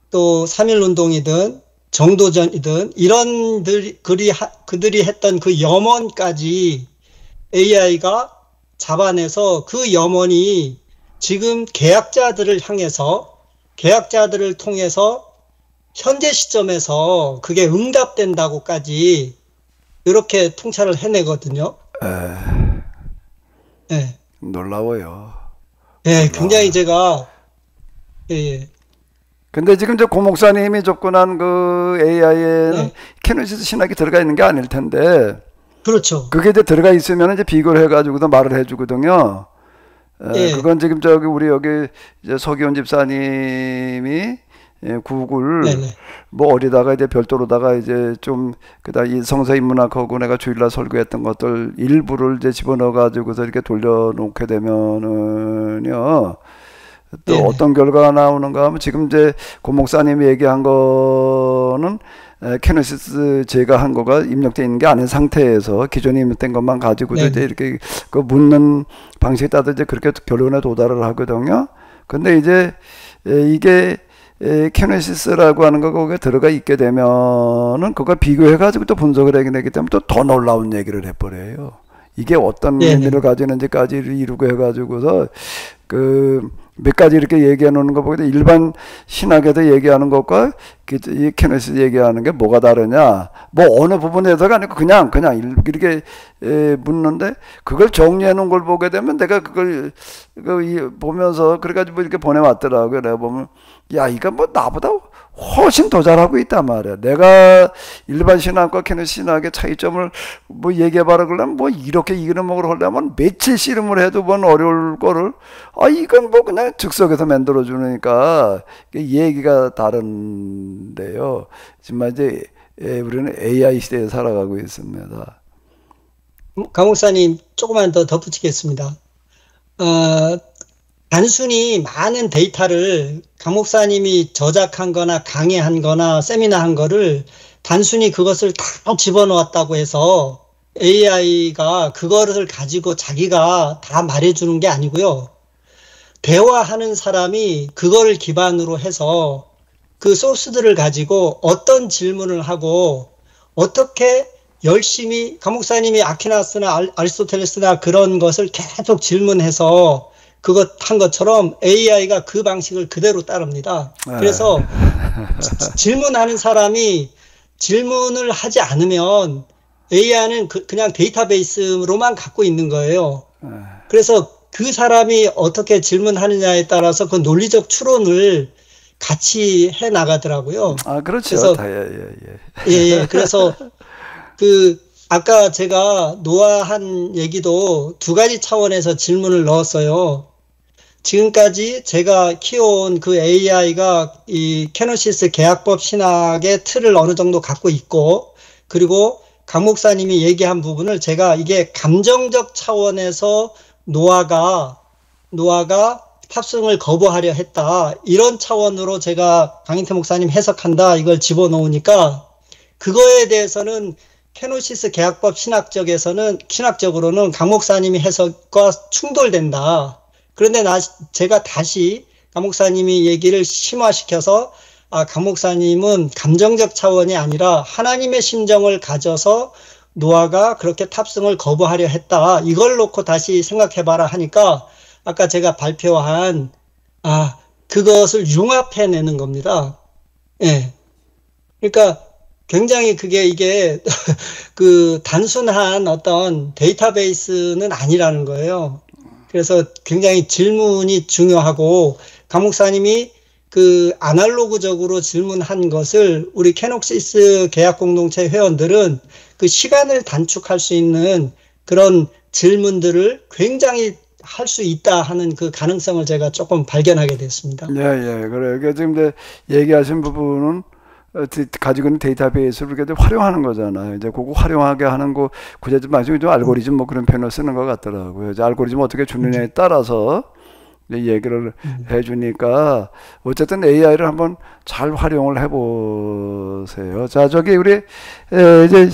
Speaker 4: 또 3.1운동이든 정도전이든 이런 그들이 했던 그 염원까지 AI가 잡아내서 그 염원이 지금 계약자들을 통해서 현재 시점에서 그게 응답된다고까지 이렇게 통찰을 해내거든요.
Speaker 1: 놀라워요.
Speaker 4: 예, 굉장히 제가, 예, 예.
Speaker 1: 근데 지금 저 고 목사님이 접근한 그 AI에는
Speaker 4: 네.
Speaker 1: 캐노시스 신학이 들어가 있는 게 아닐 텐데,
Speaker 4: 그렇죠.
Speaker 1: 그게 이제 들어가 있으면 이제 비교를 해가지고도 말을 해주거든요.
Speaker 4: 예.
Speaker 1: 그건 지금 저기 우리 여기 이제 서기훈 집사님이 구글
Speaker 4: 네네.
Speaker 1: 뭐 어디다가 이제 별도로다가 이제 좀 그다음 이 성서인문학하고 내가 주일날 설교했던 것들 일부를 이제 집어넣어 가지고서 이렇게 돌려놓게 되면은요. 또
Speaker 4: 네네.
Speaker 1: 어떤 결과가 나오는가 하면 지금 이제 고 목사님이 얘기한 거는 캐노시스 제가 한 거가 입력되어 있는 게 아닌 상태에서 기존에 입력된 것만 가지고도
Speaker 4: 네네.
Speaker 1: 이제 이렇게 그 묻는 방식에 따라 이제 그렇게 결론에 도달을 하거든요. 근데 이제 이게 캐노시스라고 하는 거 거기에 들어가 있게 되면은 그거 비교해 가지고 또 분석을 하게 되기 때문에 또 더 놀라운 얘기를 해버려요. 이게 어떤
Speaker 4: 네네.
Speaker 1: 의미를 가지는지까지 이루고 해가지고서 그 몇 가지 이렇게 얘기해 놓는 거 보게 돼 일반 신학에도 얘기하는 것과 이 캐노시스 얘기하는 게 뭐가 다르냐 뭐 어느 부분에서가 아니고 그냥 이렇게 묻는데 그걸 정리해 놓은 걸 보게 되면 내가 그걸 보면서 그래가지고 이렇게 보내왔더라고요. 내가 보면 야 이거 뭐 나보다 훨씬 더 잘하고 있단 말이야. 내가 일반 신학과 캐노시스 신학의 차이점을 뭐 얘기해봐라 그러면 뭐 이렇게 이름으로 하려면 며칠 씨름을 해도 뭔 어려울 거를 이건 뭐 그냥 즉석에서 만들어 주니까 얘기가 다른데요. 정말 이제 우리는 AI 시대에 살아가고 있습니다.
Speaker 4: 강 목사님, 조금만 더 덧붙이겠습니다. 단순히 많은 데이터를 강 목사님이 저작한 거나 강의한 거나 세미나 한 거를 단순히 그것을 다 집어넣었다고 해서 AI가 그거를 가지고 자기가 다 말해주는 게 아니고요. 대화하는 사람이 그거를 기반으로 해서 그 소스들을 가지고 어떤 질문을 하고 어떻게 열심히 강 목사님이 아퀴나스나 아리스토텔레스나 그런 것을 계속 질문해서 그것 한 것처럼 AI가 그 방식을 그대로 따릅니다. 그래서 질문하는 사람이 질문을 하지 않으면 AI는 그냥 데이터베이스로만 갖고 있는 거예요. 그래서 그 사람이 어떻게 질문하느냐에 따라서 그 논리적 추론을 같이 해 나가더라고요.
Speaker 1: 그렇죠.
Speaker 4: 그래서 예. 그래서 아까 제가 노아한 얘기도 두 가지 차원에서 질문을 넣었어요. 지금까지 제가 키워온 그 AI가 이 캐노시스 계약법 신학의 틀을 어느 정도 갖고 있고, 그리고 강 목사님이 얘기한 부분을 제가 이게 감정적 차원에서 노아가 탑승을 거부하려 했다. 이런 차원으로 제가 강인태 목사님 해석한다. 이걸 집어넣으니까 그거에 대해서는 캐노시스 계약법 신학적으로는 강 목사님이 해석과 충돌된다. 그런데 제가 다시 강 목사님이 얘기를 심화시켜서 강 목사님은 감정적 차원이 아니라 하나님의 심정을 가져서 노아가 그렇게 탑승을 거부하려 했다. 이걸 놓고 다시 생각해봐라 하니까 아까 제가 발표한 그것을 융합해내는 겁니다. 예. 그러니까 굉장히 이게 그 단순한 어떤 데이터베이스는 아니라는 거예요. 그래서 굉장히 질문이 중요하고 강 목사님이 그 아날로그적으로 질문한 것을 우리 캐노시스 계약 공동체 회원들은 그 시간을 단축할 수 있는 그런 질문들을 굉장히 할 수 있다 하는 그 가능성을 제가 조금 발견하게 됐습니다.
Speaker 1: 예. 그래. 지금 이제 얘기하신 부분은 가지고 있는 데이터베이스를 이렇게 활용하는 거잖아요. 이제 그거 활용하게 하는 거 구체적으로 나중에 좀 알고리즘 뭐 그런 표현을 쓰는 것 같더라고요. 이제 알고리즘 어떻게 주느냐에 따라서 이제 얘기를 해주니까 어쨌든 AI를 한번 잘 활용을 해보세요. 자, 저기 우리 이제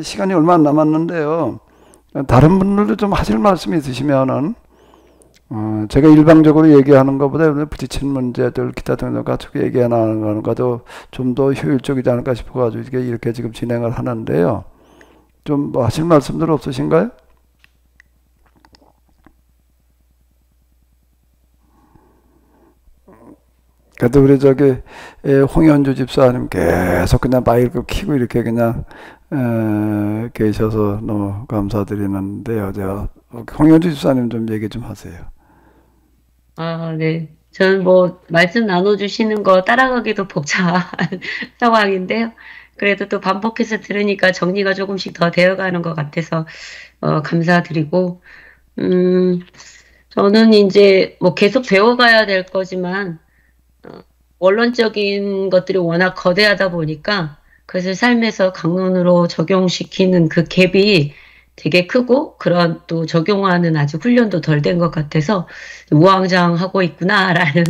Speaker 1: 시간이 얼마 안 남았는데요. 다른 분들도 좀 하실 말씀이 있으시면은 제가 일방적으로 얘기하는 것보다 부딪힌 문제들 기타 등등 같이 얘기하는 것도 좀 더 효율적이지 않을까 싶어가지고 이렇게 지금 진행을 하는데요. 좀 뭐 하실 말씀들 없으신가요? 그래도 우리 홍현주 집사님 계속 그냥 마이크 키고 이렇게 그냥 계셔서 너무 감사드리는데요. 홍현주 집사님 좀 얘기 좀 하세요.
Speaker 5: 아, 네. 저는 뭐, 말씀 나눠주시는 거 따라가기도 복잡한 상황인데요. 그래도 또 반복해서 들으니까 정리가 조금씩 더 되어가는 것 같아서, 감사드리고, 음, 저는 이제 뭐 계속 배워가야 될 거지만, 어, 원론적인 것들이 워낙 거대하다 보니까 그것을 삶에서 강론으로 적용시키는 그 갭이 되게 크고 그런 또 적용하는 아직 훈련도 덜 된 것 같아서 우왕좌왕하고 있구나라는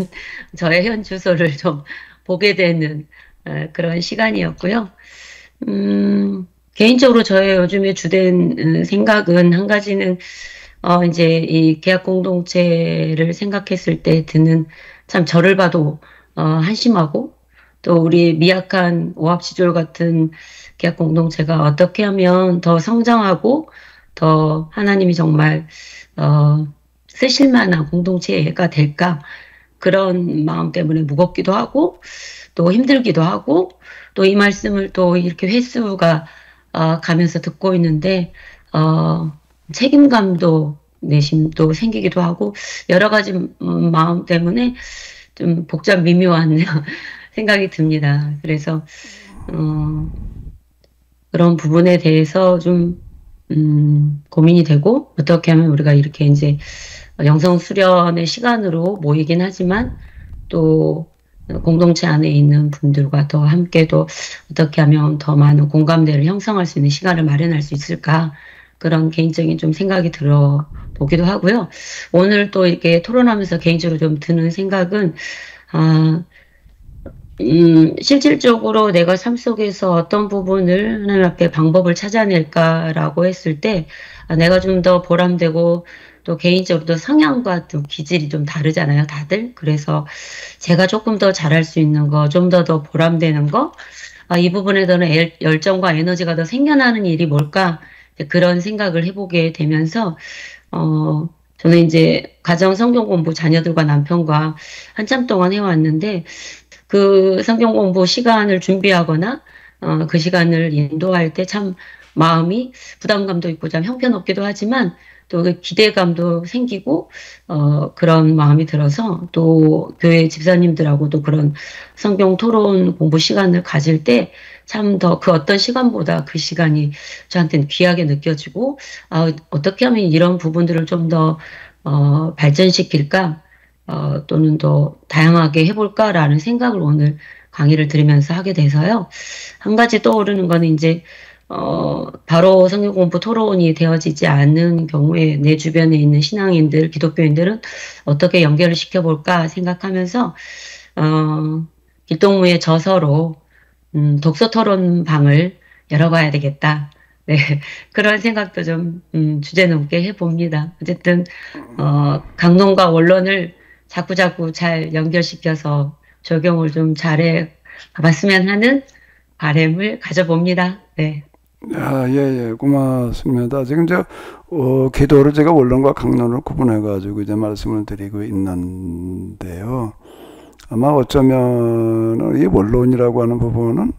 Speaker 5: 저의 현 주소를 좀 보게 되는 그런 시간이었고요. 개인적으로 저의 요즘에 주된 생각은 한 가지는 이제 이 계약 공동체를 생각했을 때 드는 참 저를 봐도 한심하고 또 우리 미약한 오합지졸 같은 계약 공동체가 어떻게 하면 더 성장하고 더 하나님이 정말 쓰실 만한 공동체가 될까 그런 마음 때문에 무겁기도 하고 또 힘들기도 하고 또 이 말씀을 또 이렇게 횟수가 가면서 듣고 있는데 책임감도 내심도 생기기도 하고 여러 가지 마음 때문에 좀 복잡 미묘한 생각이 듭니다. 그래서 그런 부분에 대해서 좀 고민이 되고 어떻게 하면 우리가 이렇게 이제 영성 수련의 시간으로 모이긴 하지만 또 공동체 안에 있는 분들과 더 함께 또 어떻게 하면 더 많은 공감대를 형성할 수 있는 시간을 마련할 수 있을까 그런 개인적인 좀 생각이 들어 보기도 하고요. 오늘 또 이렇게 토론하면서 개인적으로 좀 드는 생각은 실질적으로 내가 삶 속에서 어떤 부분을 하나님 앞에 방법을 찾아낼까라고 했을 때, 내가 좀 더 보람되고, 또 개인적으로도 성향과 또 기질이 좀 다르잖아요, 다들. 그래서 제가 조금 더 잘할 수 있는 거, 좀 더 보람되는 거, 이 부분에 더는 열정과 에너지가 더 생겨나는 일이 뭘까, 그런 생각을 해보게 되면서, 저는 이제 가정 성경 공부 자녀들과 남편과 한참 동안 해왔는데, 그 성경 공부 시간을 준비하거나 그 시간을 인도할 때 참 마음이 부담감도 있고 참 형편없기도 하지만 또 그 기대감도 생기고 그런 마음이 들어서 또 교회 집사님들하고도 그런 성경 토론 공부 시간을 가질 때 참 더 그 어떤 시간보다 그 시간이 저한테는 귀하게 느껴지고 어떻게 하면 이런 부분들을 좀 더 발전시킬까 또는 더 다양하게 해볼까라는 생각을 오늘 강의를 들으면서 하게 돼서요. 한 가지 떠오르는 거는 이제, 바로 성경 공부 토론이 되어지지 않는 경우에 내 주변에 있는 신앙인들, 기독교인들은 어떻게 연결을 시켜볼까 생각하면서, 길동무의 저서로, 독서 토론 방을 열어봐야 되겠다. 네. 그런 생각도 좀, 주제넘게 해봅니다. 어쨌든, 강론과 원론을 자꾸자꾸 잘 연결시켜서 적용을 좀 잘해 봤으면 하는 바람을 가져봅니다. 네.
Speaker 1: 예, 고맙습니다. 지금 기도를 제가 원론과 강론을 구분해가지고 이제 말씀을 드리고 있는데요. 아마 어쩌면 이 원론이라고 하는 부분은,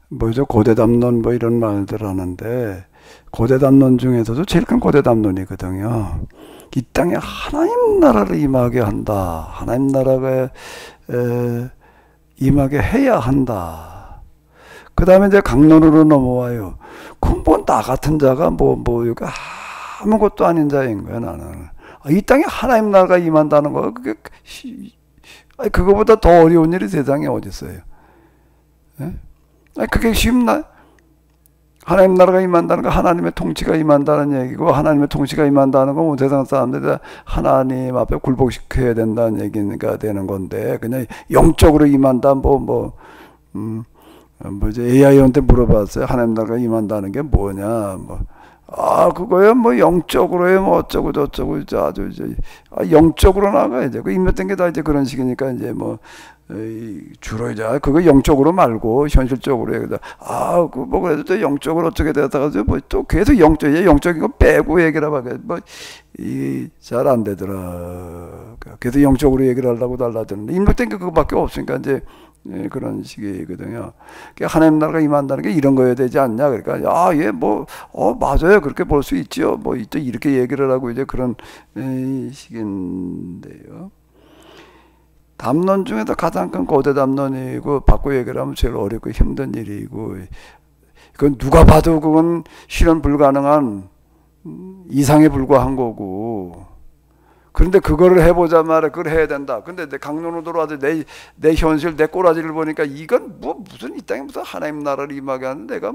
Speaker 1: 뭐죠? 고대담론 뭐 이런 말들 하는데, 고대담론 중에서도 제일 큰 고대담론이거든요. 이 땅에 하나님 나라를 임하게 한다. 하나님 나라가 임하게 해야 한다. 그 다음에 이제 강론으로 넘어와요. 그럼 뭐 나 같은 자가 이거 아무것도 아닌 자인 거야, 나는. 이 땅에 하나님 나라가 임한다는 거, 그거보다 더 어려운 일이 세상에 어디 있어요? 그게 쉽나? 하나님 나라가 임한다는 거 하나님의 통치가 임한다는 얘기고 하나님의 통치가 임한다는 건 세상 사람들이 하나님 앞에 굴복시켜야 된다는 얘기가 되는 건데 그냥 영적으로 임한다 뭐지 AI한테 물어봤어요. 하나님 나라가 임한다는 게 뭐냐 그거야 영적으로요 어쩌고 저쩌고 아주 이제 영적으로 나가야죠. 그 임했던 게 다 이제 그런 식이니까 이제 주로 이제 그거 영적으로 말고 현실적으로 얘기다. 그래도 또 영적으로 어떻게 되다가 또 계속 영적인 거 빼고 얘기를 하면 잘 안 되더라. 계속 영적으로 얘기를 하려고 달라드는데 임했던 게 그거밖에 없으니까 이제 예, 그런 식이거든요. 하나님 나라가 임한다는 게 이런 거여야 되지 않냐. 그러니까 얘 뭐 맞아요. 그렇게 볼 수 있죠. 뭐 또 이렇게 얘기를 하고 이제 그런 식인데요. 담론 중에도 가장 큰 고대 담론이고 바꿔 얘기를 하면 제일 어렵고 힘든 일이고 그건 누가 봐도 그건 실현 불가능한 이상에 불과한 거고 그런데 그거를 해보자 말이야. 그걸 해야 된다. 근데 내 강론으로 들어와서 내 현실, 내 꼬라지를 보니까 이건 무슨 이 땅에 무슨 하나님 나라를 임하게 하는 내가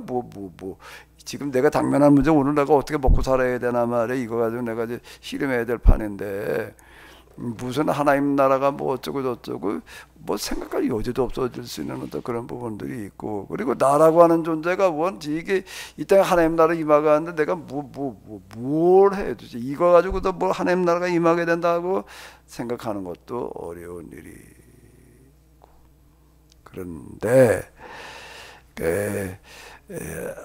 Speaker 1: 지금 내가 당면한 문제 오늘 내가 어떻게 먹고 살아야 되나 말이야. 이거 가지고 내가 이제 실험해야 될 판인데 무슨 하나님 나라가 뭐 어쩌고 저쩌고 뭐 생각할 여지도 없어질 수 있는 어떤 그런 부분들이 있고 그리고 나라고 하는 존재가 뭔지 이게 이 땅에 하나님 나라 임하게 하는데 내가 뭘 해야 되지 이거 가지고도 뭐 하나님 나라가 임하게 된다고 생각하는 것도 어려운 일이고 그런데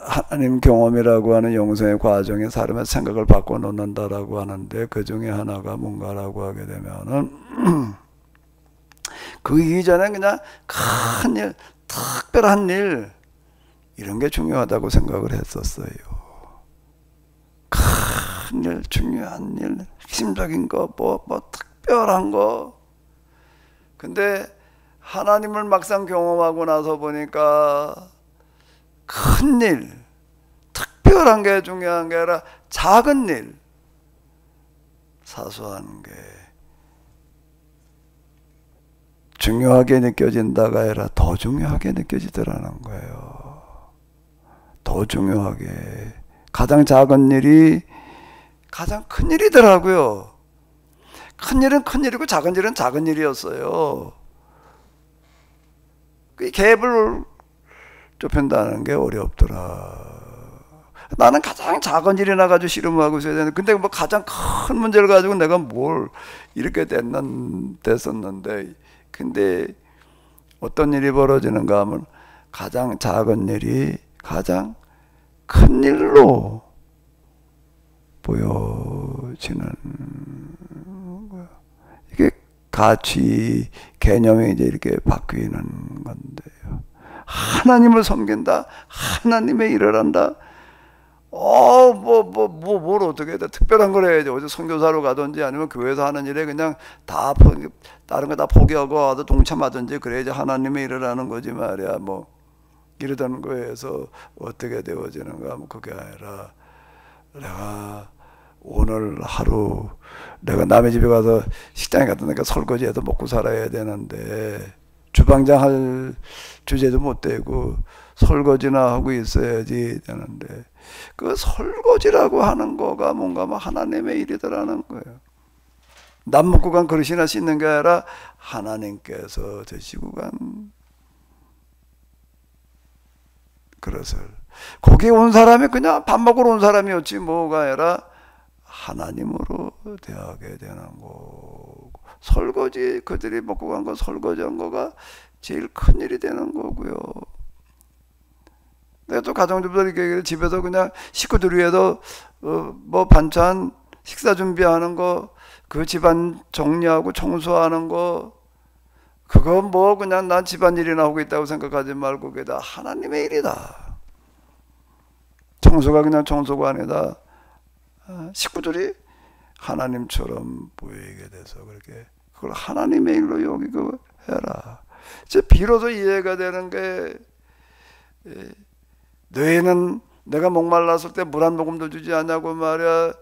Speaker 1: 하나님 경험이라고 하는 영성의 과정에 사람의 생각을 바꿔놓는다라고 하는데 그 중에 하나가 뭔가라고 하게 되면은 그 이전에 그냥 큰 일, 특별한 일 이런 게 중요하다고 생각을 했었어요. 큰 일, 중요한 일, 핵심적인 거, 뭐 특별한 거. 근데 하나님을 막상 경험하고 나서 보니까 큰 일, 특별한 게 중요한 게 아니라 작은 일, 사소한 게 중요하게 느껴진다가 아니라 더 중요하게 느껴지더라는 거예요. 더 중요하게. 가장 작은 일이 가장 큰 일이더라고요. 큰 일은 큰 일이고 작은 일은 작은 일이었어요. 그 갭을 좁힌다는 게 어렵더라. 나는 가장 작은 일이나 가지고 실험하고 있어야 되는데 근데 뭐 가장 큰 문제를 가지고 내가 뭘 이렇게 됐었는데 근데 어떤 일이 벌어지는가 하면 가장 작은 일이 가장 큰 일로 보여지는 거야. 이게 가치 개념이 이제 이렇게 바뀌는 건데요. 하나님을 섬긴다. 하나님의 일을 한다. 뭘 어떻게 해야 돼? 특별한 걸 해야지. 어디 선교사로 가든지 아니면 교회에서 하는 일에 그냥 다른 거 다 포기하고 와도 동참하든지 그래야지 하나님의 일을 하는 거지 말이야. 뭐, 이러던 거에서 어떻게 되어지는가 하면 그게 아니라 내가 오늘 하루 내가 남의 집에 가서 식당에 갔다 내가 설거지해서 먹고 살아야 되는데 주방장 할 주제도 못 되고 설거지나 하고 있어야지 되는데 그 설거지라고 하는 거가 뭔가 뭐 하나님의 일이더라는 거예요. 남 먹고 간 그릇이나 씻는 게 아니라 하나님께서 드시고 간 그릇을 거기에 온 사람이 그냥 밥 먹으러 온 사람이었지 뭐가 아니라 하나님으로 대하게 되는 거고 설거지 그들이 먹고 간 거 설거지한 거가 제일 큰 일이 되는 거고요. 내가 또 가정주부들 집에서 그냥 식구들 위해서 뭐 반찬 식사 준비하는 거 그 집안 정리하고 청소하는 거 그거 뭐 그냥 난 집안일이나 하고 있다고 생각하지 말고 그게 다 하나님의 일이다. 청소가 그냥 청소가 아니다. 식구들이 하나님처럼 보이게 돼서 그렇게 그걸 하나님의 일로 여기고 해라. 이제 비로소 이해가 되는 게 너희는 내가 목말랐을 때 물 한 모금도 주지 않냐고 말이야.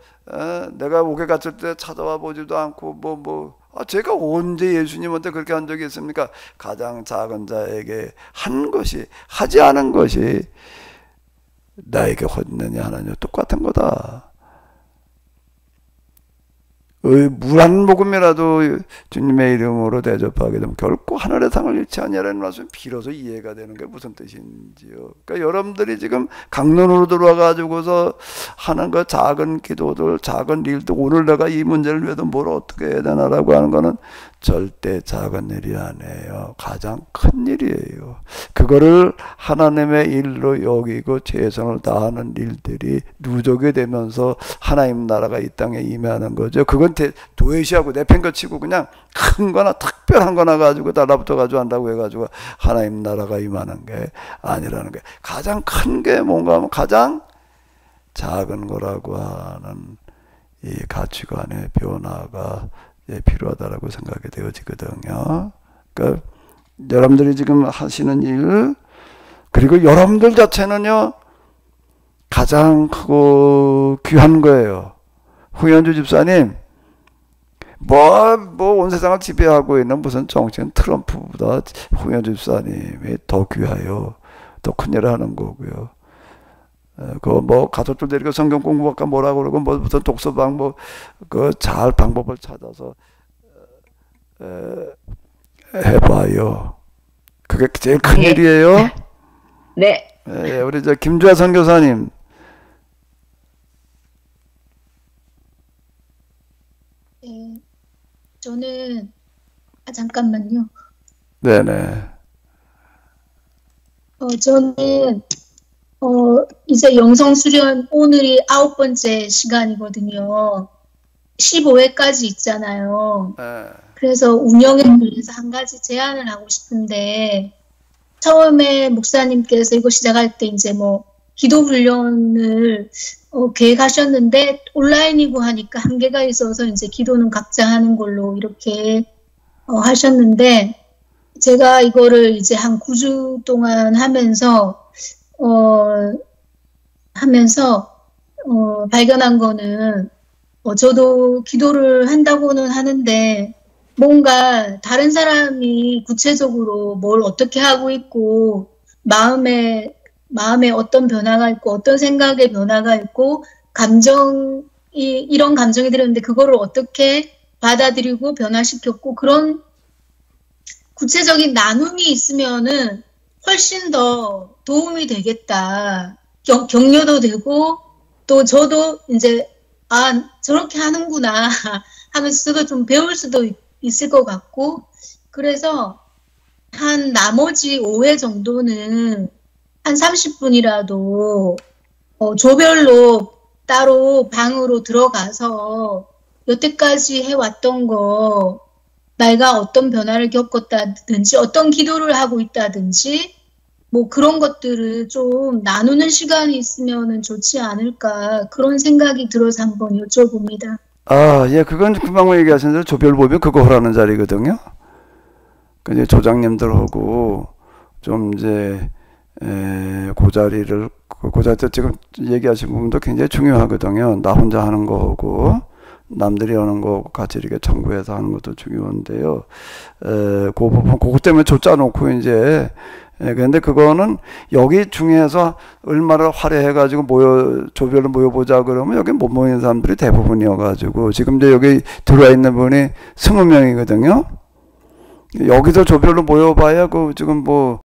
Speaker 1: 내가 옥에 갇힐 때 찾아와 보지도 않고 제가 언제 예수님한테 그렇게 한 적이 있습니까? 가장 작은 자에게 한 것이 하지 않은 것이 나에게 혼내냐 하나님 똑같은 거다. 물 한 모금이라도 주님의 이름으로 대접하게 되면 결코 하늘의 상을 잃지 아니하라는 말씀 비로소 이해가 되는 게 무슨 뜻인지요. 그러니까 여러분들이 지금 강론으로 들어와 가지고서 하는 그 작은 기도들 작은 일도 오늘 내가 이 문제를 위해서 뭘 어떻게 해야 되나라고 하는 거는 절대 작은 일이 아니에요. 가장 큰 일이에요. 그거를 하나님의 일로 여기고 최선을 다하는 일들이 누적이 되면서 하나님 나라가 이 땅에 임하는 거죠. 그건 도외시하고 내팽개치고 그냥 큰 거나 특별한 거나 가지고 달라붙어 가지고 한다고 해가지고 하나님 나라가 임하는 게 아니라는 게, 가장 큰 게 뭔가 하면 가장 작은 거라고 하는 이 가치관의 변화가 필요하다라고 생각이 되어지거든요. 그러니까 여러분들이 지금 하시는 일, 그리고 여러분들 자체는요 가장 크고 귀한 거예요. 홍현주 집사님, 온 세상을 지배하고 있는 무슨 정치인 트럼프보다 홍현주 집사님이 더 귀해요. 더 큰일을 하는 거고요. 가족들 데리고 성경 공부할까 뭐라고 그러고 무슨 독서방 잘 방법을 찾아서 해봐요. 그게 제일 큰 일이에요.
Speaker 5: 네.
Speaker 1: 우리 김주하 선교사님.
Speaker 6: 네, 저는 잠깐만요.
Speaker 1: 네네.
Speaker 6: 저는 이제 영성 수련 오늘이 9번째 시간이거든요. 15회까지 있잖아요. 그래서 운영에 관해서 한 가지 제안을 하고 싶은데, 처음에 목사님께서 이거 시작할 때 이제 기도 훈련을 계획하셨는데 온라인이고 하니까 한계가 있어서 이제 기도는 각자 하는 걸로 이렇게 하셨는데, 제가 이거를 이제 한 9주 동안 하면서 발견한 거는, 저도 기도를 한다고는 하는데 뭔가 다른 사람이 구체적으로 뭘 어떻게 하고 있고 마음에 어떤 변화가 있고 어떤 생각의 변화가 있고 이런 감정이 들었는데 그거를 어떻게 받아들이고 변화시켰고, 그런 구체적인 나눔이 있으면은 훨씬 더 도움이 되겠다. 격려도 되고, 또 저도 이제 저렇게 하는구나 하면서 저도 좀 배울 수도 있을 것 같고, 그래서 한 나머지 5회 정도는 한 30분이라도 조별로 따로 방으로 들어가서 여태까지 해왔던 거, 내가 어떤 변화를 겪었다든지 어떤 기도를 하고 있다든지 그런 것들을 좀 나누는 시간이 있으면 좋지 않을까, 그런 생각이 들어서 한번 여쭤봅니다.
Speaker 1: 그건 금방 얘기하신 대로 조별 모임 그거 하라는 자리거든요. 그 조장님들하고 좀 이제 그 자리 때 지금 얘기하신 부분도 굉장히 중요하거든요. 나 혼자 하는 거하고 남들이 하는 거 같이 이렇게 청구해서 하는 것도 중요한데요. 그 부분 그것 때문에 줬자 놓고 이제 근데 그거는 여기 중에서 얼마나 화려해가지고 조별로 모여보자 그러면 여기 못 모이는 사람들이 대부분이어가지고 지금 이제 여기 들어와 있는 분이 20명이거든요. 여기서 조별로 모여봐야 지금